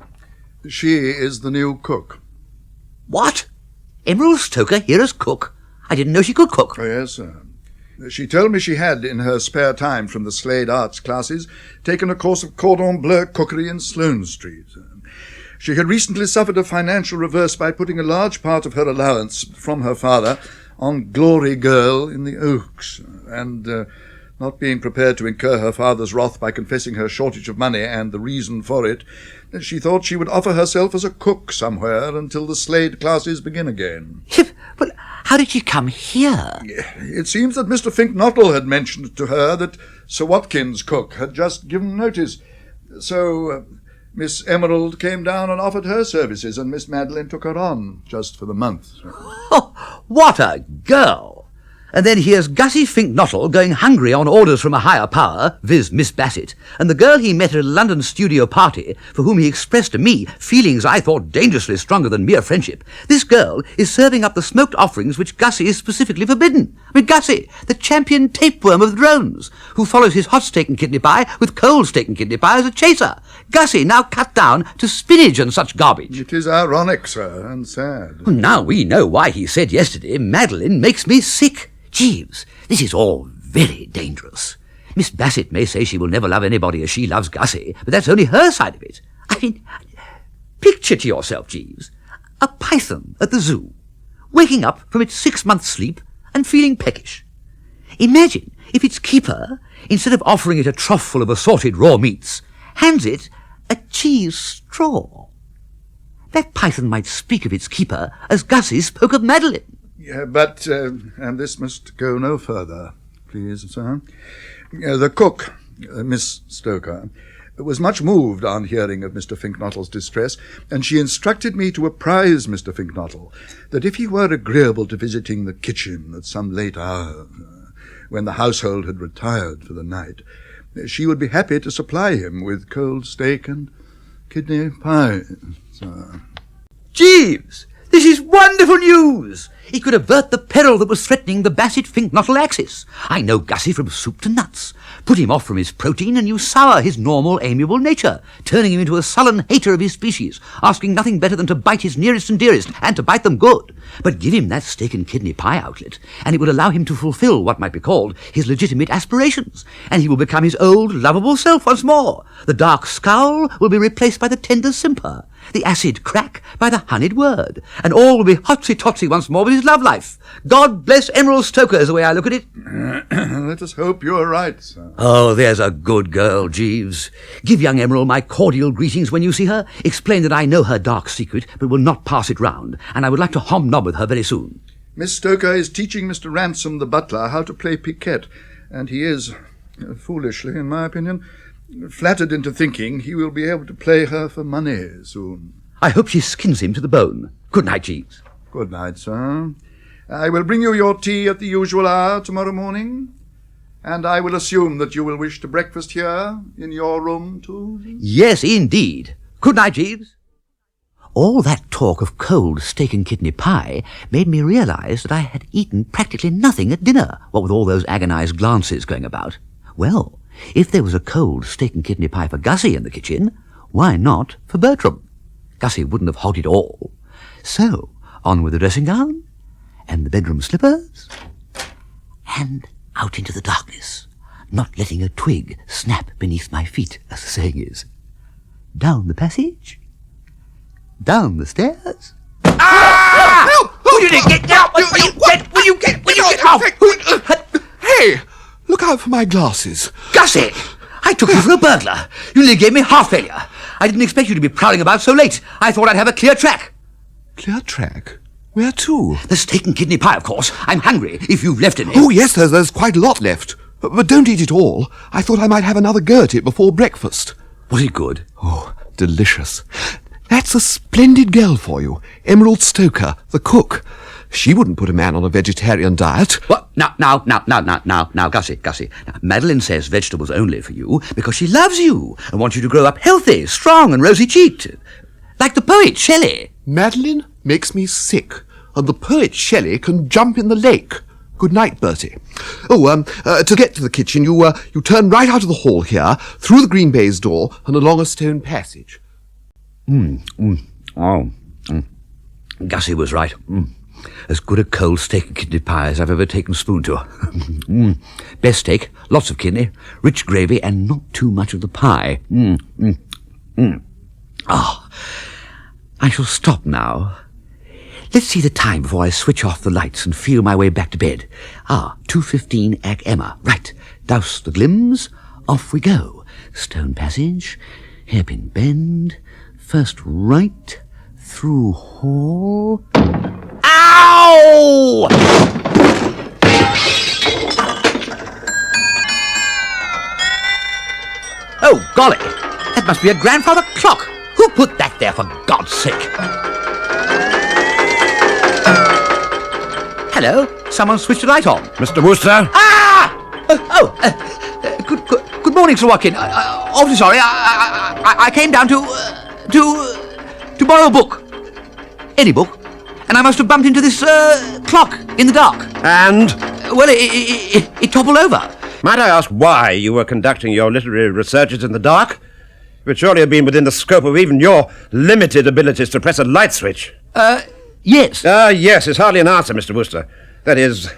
She is the new cook. What? Emerald Stoker here as cook? I didn't know she could cook. Oh, yes, sir. She told me she had, in her spare time from the Slade Arts classes, taken a course of cordon bleu cookery in Sloane Street. She had recently suffered a financial reverse by putting a large part of her allowance from her father on Glory Girl in the Oaks, and Not being prepared to incur her father's wrath by confessing her shortage of money and the reason for it, she thought she would offer herself as a cook somewhere until the Slade classes begin again. Well, how did she come here? It seems that Mr. Finknottle had mentioned to her that Sir Watkins' cook had just given notice. So Miss Emerald came down and offered her services, and Miss Madeline took her on, just for the month. Oh, what a girl! And then here's Gussie Finknottle going hungry on orders from a higher power, viz. Miss Bassett, and the girl he met at a London studio party, for whom he expressed to me feelings I thought dangerously stronger than mere friendship. This girl is serving up the smoked offerings which Gussie is specifically forbidden. I mean, Gussie, the champion tapeworm of the drones, who follows his hot steak and kidney pie with cold steak and kidney pie as a chaser. Gussie now cut down to spinach and such garbage. It is ironic, sir, and sad. Now we know why he said yesterday, Madeline makes me sick. Jeeves, this is all very dangerous. Miss Bassett may say she will never love anybody as she loves Gussie, but that's only her side of it. I mean, picture to yourself, Jeeves, a python at the zoo, waking up from its 6-month sleep and feeling peckish. Imagine if its keeper, instead of offering it a trough full of assorted raw meats, hands it a cheese straw. That python might speak of its keeper as Gussie spoke of Madeline. Yeah, but, and this must go no further, please, sir. The cook, Miss Stoker, was much moved on hearing of Mr. Finknottle's distress, and she instructed me to apprise Mr. Finknottle that if he were agreeable to visiting the kitchen at some late hour, when the household had retired for the night, she would be happy to supply him with cold steak and kidney pie, sir. Jeeves! This is wonderful news! It could avert the peril that was threatening the Bassett-Finknottle axis. I know Gussie from soup to nuts. Put him off from his protein and you sour his normal, amiable nature, turning him into a sullen hater of his species, asking nothing better than to bite his nearest and dearest, and to bite them good. But give him that steak and kidney pie outlet, and it will allow him to fulfill what might be called his legitimate aspirations, and he will become his old, lovable self once more. The dark scowl will be replaced by the tender simper, the acid crack by the honeyed word, and all will be hotsy-totsy once more with his love life. God bless Emerald Stoker is the way I look at it. Let us hope you are right, sir. Oh, there's a good girl, Jeeves. Give young Emerald my cordial greetings when you see her. Explain that I know her dark secret, but will not pass it round, and I would like to hobnob with her very soon. Miss Stoker is teaching Mr. Ransom, the butler, how to play piquet, and he is, foolishly in my opinion, flattered into thinking he will be able to play her for money soon. I hope she skins him to the bone. Good night, Jeeves. Good night, sir. I will bring you your tea at the usual hour tomorrow morning, and I will assume that you will wish to breakfast here in your room too. Yes, indeed. Good night, Jeeves. All that talk of cold steak and kidney pie made me realize that I had eaten practically nothing at dinner, what with all those agonized glances going about. Well, if there was a cold steak and kidney pie for Gussie in the kitchen, why not for Bertram? Gussie wouldn't have hogged it all. So, on with the dressing gown, and the bedroom slippers, and out into the darkness, not letting a twig snap beneath my feet, as the saying is. Down the passage, down the stairs. Ah! Will you get out? Will you get out? Hey, look out for my glasses. Gussie! I took you for a burglar. You nearly gave me heart failure. I didn't expect you to be prowling about so late. I thought I'd have a clear track. Clear track? Where to? The steak and kidney pie, of course. I'm hungry, if you've left any. Oh, yes, there's quite a lot left. But don't eat it all. I thought I might have another go at it before breakfast. Was it good? Oh, delicious. That's a splendid girl for you. Emerald Stoker, the cook. She wouldn't put a man on a vegetarian diet. What? Now, Gussie. Now, Madeline says vegetables only for you because she loves you and wants you to grow up healthy, strong and rosy-cheeked. Like the poet Shelley. Madeline makes me sick, and the poet Shelley can jump in the lake. Good night, Bertie. Oh, to get to the kitchen, you turn right out of the hall here, through the green baize door, and along a stone passage. Gussie was right. As good a cold steak and kidney pie as I've ever taken spoon to. Best steak, lots of kidney, rich gravy, and not too much of the pie. I shall stop now. Let's see the time before I switch off the lights and feel my way back to bed. 2:15 ac Emma. Right. Douse the glims. Off we go. Stone passage. Hairpin bend. First right. Through hall. Ow! Oh, golly. That must be a grandfather clock. Who put that there, for God's sake? Hello. Someone switched the light on. Mr. Wooster? Good morning, Sir Watkin. Awfully sorry. I came down to borrow a book. Any book. And I must have bumped into this clock in the dark. And? Well, it toppled over. Might I ask why you were conducting your literary researches in the dark? It would surely have been within the scope of even your limited abilities to press a light switch. Yes. Yes, it's hardly an answer, Mr. Wooster. That is,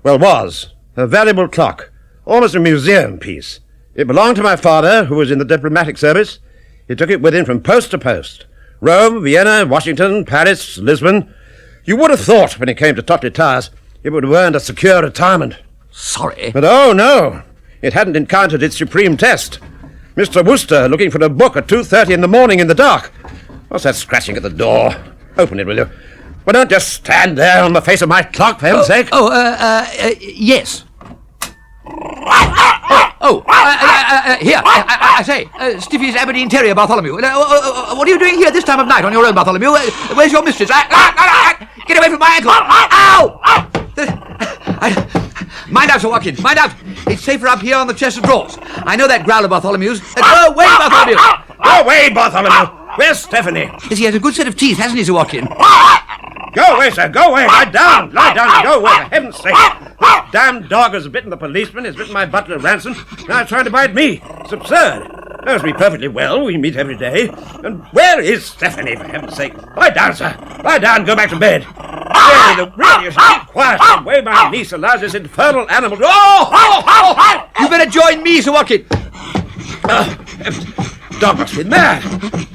was a valuable clock. Almost a museum piece. It belonged to my father, who was in the diplomatic service. He took it with him from post to post. Rome, Vienna, Washington, Paris, Lisbon. You would have thought, when it came to Totley Towers, it would have earned a secure retirement. Sorry. But oh no, it hadn't encountered its supreme test. Mr. Wooster looking for a book at 2:30 in the morning in the dark. What's that scratching at the door? Open it, will you? Well, don't just stand there on the face of my clock, for heaven's sake. Yes. Here, I say, Stiffy's Aberdeen Terrier, Bartholomew. What are you doing here this time of night on your own, Bartholomew? Where's your mistress? Get away from my ankle! Ow! Mind out, Sir Watkin, mind out! It's safer up here on the chest of drawers. I know that growl of Bartholomew's. Go away, Bartholomew! Go away, Bartholomew! Where's Stephanie? Yes, he has a good set of teeth, hasn't he, Sir Watkin? Go away, sir, go away! Lie down, go away, for heaven's sake! This damned dog has bitten the policeman, has bitten my butler Ransom, now it's trying to bite me. It's absurd. Knows me perfectly well, we meet every day. And where is Stephanie, for heaven's sake? Lie down, sir. Lie down, go back to bed. Really, you should be quiet. The way my niece allows this infernal animal to... You better join me, Sir Watkin. Dog must be mad.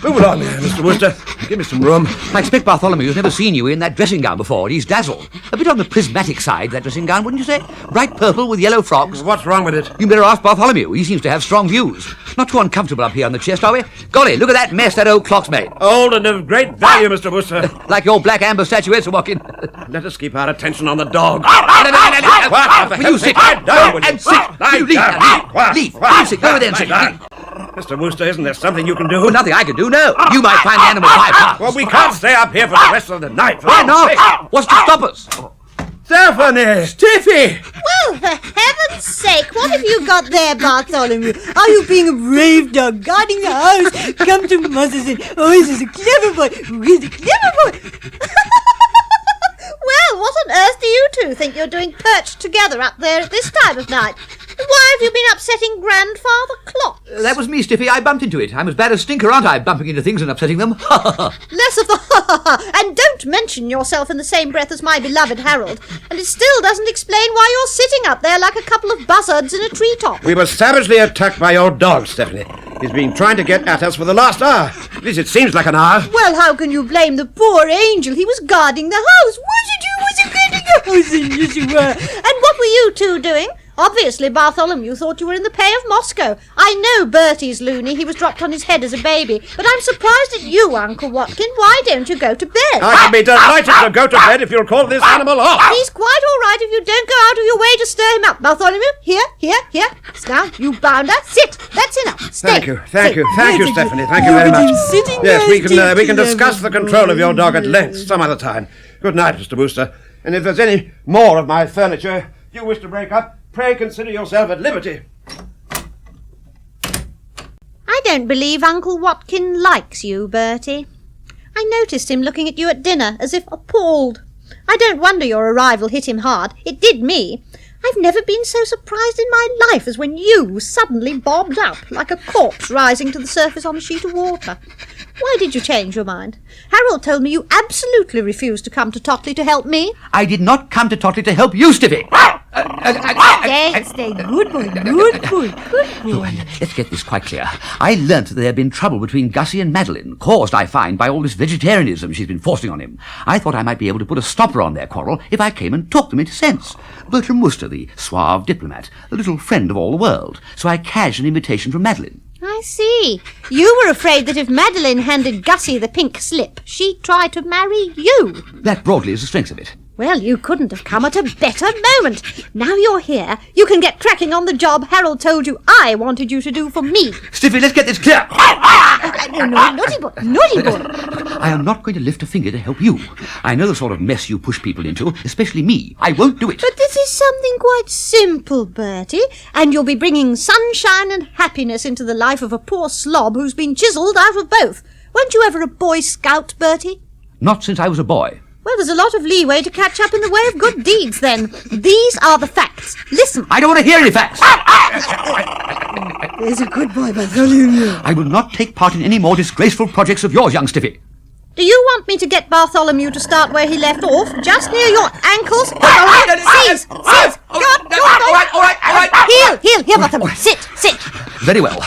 Move along there, Mr. Wooster. Give me some room. I expect Bartholomew's never seen you in that dressing gown before, and he's dazzled. A bit on the prismatic side, that dressing gown, wouldn't you say? Bright purple with yellow frogs. What's wrong with it? You better ask Bartholomew. He seems to have strong views. Not too uncomfortable up here on the chest, are we? Golly, look at that mess that old clock's made. Old and of great value, Mr. Wooster. Like your black amber statuette, Sir Watkin. Let us keep our attention on the dog. Will you sit? And sit. You leave. Leave. Sit. Go over there and sit. Mr. Wooster, isn't there something you can do? Well, nothing I can do, no. You might find the animal 5 pounds. Well, we can't stay up here for the rest of the night. Why not? What's to stop us? Stephanie! Stiffy! Well, for heaven's sake, what have you got there, Bartholomew? Are you being a brave dog, guarding the house? Come to Mother and say, oh, this is a clever boy. He's a clever boy. Well, what on earth do you two think you're doing perched together up there at this time of night? Why have you been upsetting Grandfather Clock? That was me, Stiffy. I bumped into it. I'm as bad as Stinker, aren't I, bumping into things and upsetting them? Less of the ha-ha-ha, and don't mention yourself in the same breath as my beloved Harold. And it still doesn't explain why you're sitting up there like a couple of buzzards in a treetop. We were savagely attacked by your dog, Stephanie. He's been trying to get at us for the last hour. At least it seems like an hour. Well, how can you blame the poor angel? He was guarding the house. Was he guarding the house? Yes, you were. And what were you two doing? Obviously, Bartholomew thought you were in the pay of Moscow. I know Bertie's loony. He was dropped on his head as a baby. But I'm surprised at you, Uncle Watkin. Why don't you go to bed? I can be delighted to go to bed if you'll call this animal off. He's quite all right if you don't go out of your way to stir him up, Bartholomew. Here. Now, you bounder, sit. That's enough. Stay. Thank you, Stephanie. Thank you very much. Yes, we can discuss the control of your dog at length some other time. Good night, Mr. Wooster. And if there's any more of my furniture you wish to break up, pray consider yourself at liberty. I don't believe Uncle Watkin likes you, Bertie. I noticed him looking at you at dinner as if appalled. I don't wonder your arrival hit him hard. It did me. I've never been so surprised in my life as when you suddenly bobbed up like a corpse rising to the surface on a sheet of water. Why did you change your mind? Harold told me you absolutely refused to come to Totley to help me. I did not come to Totley to help you, Stiffy. Stay. Good boy, good boy, good boy. Let's get this quite clear. I learnt that there had been trouble between Gussie and Madeline, caused, I find, by all this vegetarianism she's been forcing on him. I thought I might be able to put a stopper on their quarrel if I came and talked them into sense. Bertie Wooster, the suave diplomat, the little friend of all the world. So I cashed an invitation from Madeline. I see. You were afraid that if Madeline handed Gussie the pink slip, she'd try to marry you. That broadly is the strength of it. Well, you couldn't have come at a better moment. Now you're here, you can get cracking on the job Harold told you I wanted you to do for me. Stiffy, let's get this clear. No, naughty boy, naughty boy. I am not going to lift a finger to help you. I know the sort of mess you push people into, especially me. I won't do it. But this is something quite simple, Bertie, and you'll be bringing sunshine and happiness into the life of a poor slob who's been chiselled out of both. Weren't you ever a Boy Scout, Bertie? Not since I was a boy. Well, there's a lot of leeway to catch up in the way of good deeds, then. These are the facts. Listen. I don't want to hear any facts. There's a good boy, Bartholomew. I will not take part in any more disgraceful projects of yours, young Stiffy. Do you want me to get Bartholomew to start where he left off, just near your ankles? Seize! Go on. Here, Bartholomew. Sit. Very well.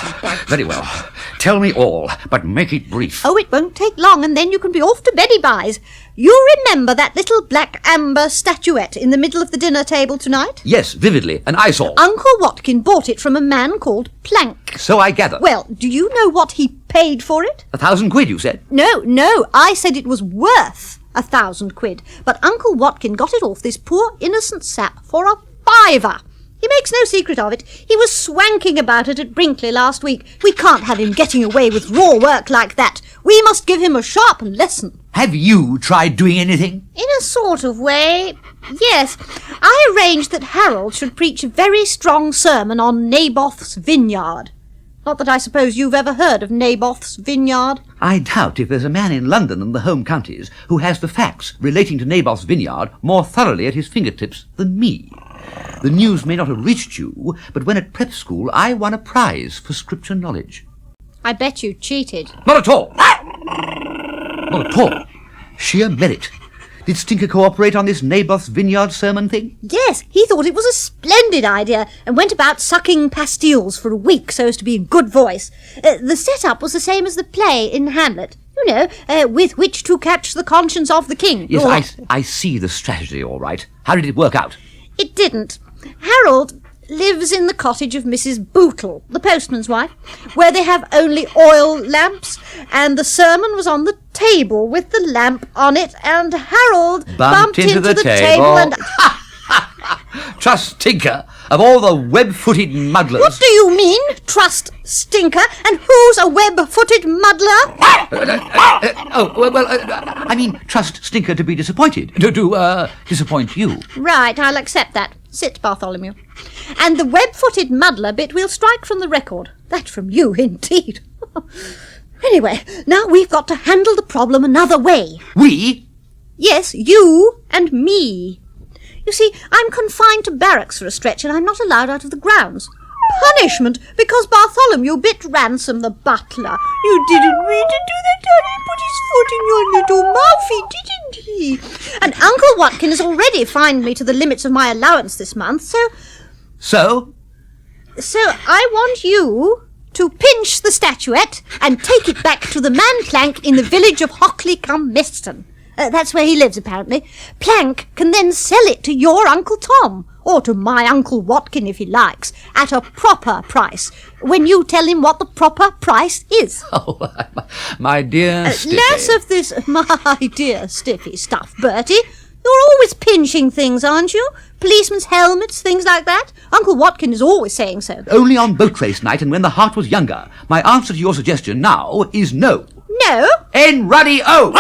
Tell me all, but make it brief. Oh, it won't take long, and then you can be off to beddy byes. You remember that little black amber statuette in the middle of the dinner table tonight? Yes, vividly, an eyesore. Uncle Watkin bought it from a man called Plank. So I gather. Well, do you know what he paid for it? 1,000 quid, you said? No, I said it was worth 1,000 quid. But Uncle Watkin got it off this poor innocent sap for a fiver. He makes no secret of it. He was swanking about it at Brinkley last week. We can't have him getting away with raw work like that. We must give him a sharp lesson. Have you tried doing anything? In a sort of way, yes. I arranged that Harold should preach a very strong sermon on Naboth's vineyard. Not that I suppose you've ever heard of Naboth's vineyard. I doubt if there's a man in London and the home counties who has the facts relating to Naboth's vineyard more thoroughly at his fingertips than me. The news may not have reached you, but when at prep school I won a prize for scripture knowledge. I bet you cheated. Not at all. Not at all. Sheer merit. Did Stinker cooperate on this Naboth's vineyard sermon thing? Yes, he thought it was a splendid idea and went about sucking pastilles for a week so as to be in good voice. The set-up was the same as the play in Hamlet. You know, with which to catch the conscience of the king. Yes, I see the strategy, all right. How did it work out? It didn't. Harold lives in the cottage of Mrs. Bootle, the postman's wife, where they have only oil lamps, and the sermon was on the table with the lamp on it, and Harold bumped into the table and... Trust Stinker, of all the web-footed muddlers. What do you mean, trust Stinker? And who's a web-footed muddler? I mean, trust Stinker to be disappointed. To disappoint you. Right, I'll accept that. Sit, Bartholomew. And the web-footed muddler bit we'll strike from the record. That from you, indeed. Anyway, now we've got to handle the problem another way. We? Yes, you and me. You see, I'm confined to barracks for a stretch, and I'm not allowed out of the grounds. Punishment, because Bartholomew bit Ransom the butler. You didn't mean to do that, Daddy. Put his foot in your little mouthy, didn't he? And Uncle Watkin has already fined me to the limits of my allowance this month, So I want you to pinch the statuette and take it back to the man Plank in the village of Hockley-cum-Meston. That's where he lives, apparently. Plank can then sell it to your Uncle Tom, or to my Uncle Watkin if he likes, at a proper price, when you tell him what the proper price is. Oh, my dear Stiffy. Less of this, my dear Stiffy stuff, Bertie. You're always pinching things, aren't you? Policemen's helmets, things like that. Uncle Watkin is always saying so. Only on boat race night and when the heart was younger. My answer to your suggestion now is no. No? N-ruddy-o!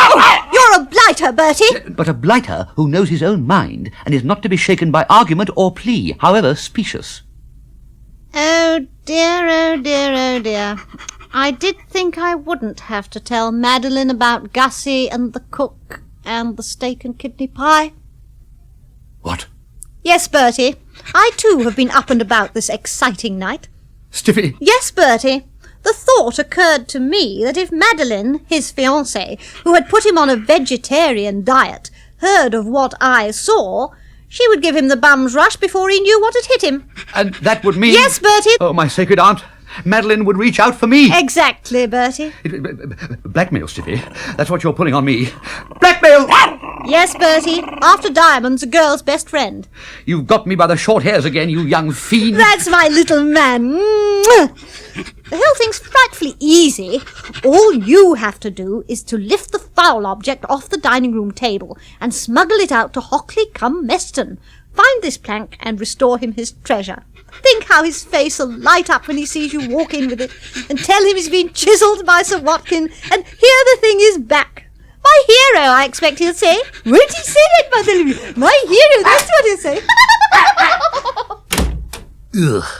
Oh, you're a blighter, Bertie. But a blighter who knows his own mind and is not to be shaken by argument or plea, however specious. Oh dear, oh dear, oh dear. I did think I wouldn't have to tell Madeline about Gussie and the cook and the steak and kidney pie. What? Yes, Bertie. I too have been up and about this exciting night. Stiffy? Yes, Bertie. The thought occurred to me that if Madeline, his fiancée, who had put him on a vegetarian diet, heard of what I saw, She would give him the bum's rush before he knew what had hit him. And that would mean... Yes, Bertie. Oh, my sacred aunt, Madeline would reach out for me. Exactly, Bertie. Blackmail, Stiffy. That's what you're pulling on me. Blackmail! Yes, Bertie. After Diamond's a girl's best friend. You've got me by the short hairs again, you young fiend. That's my little man. The whole thing's frightfully easy. All you have to do is to lift the foul object off the dining room table and smuggle it out to Hockley cum Meston. Find this plank and restore him his treasure. Think how his face will light up when he sees you walk in with it, and tell him he's been chiselled by Sir Watkin, and here the thing is back. My hero, I expect he'll say. Won't he say that, Mother Louise? My hero, that's what he'll say. Ugh.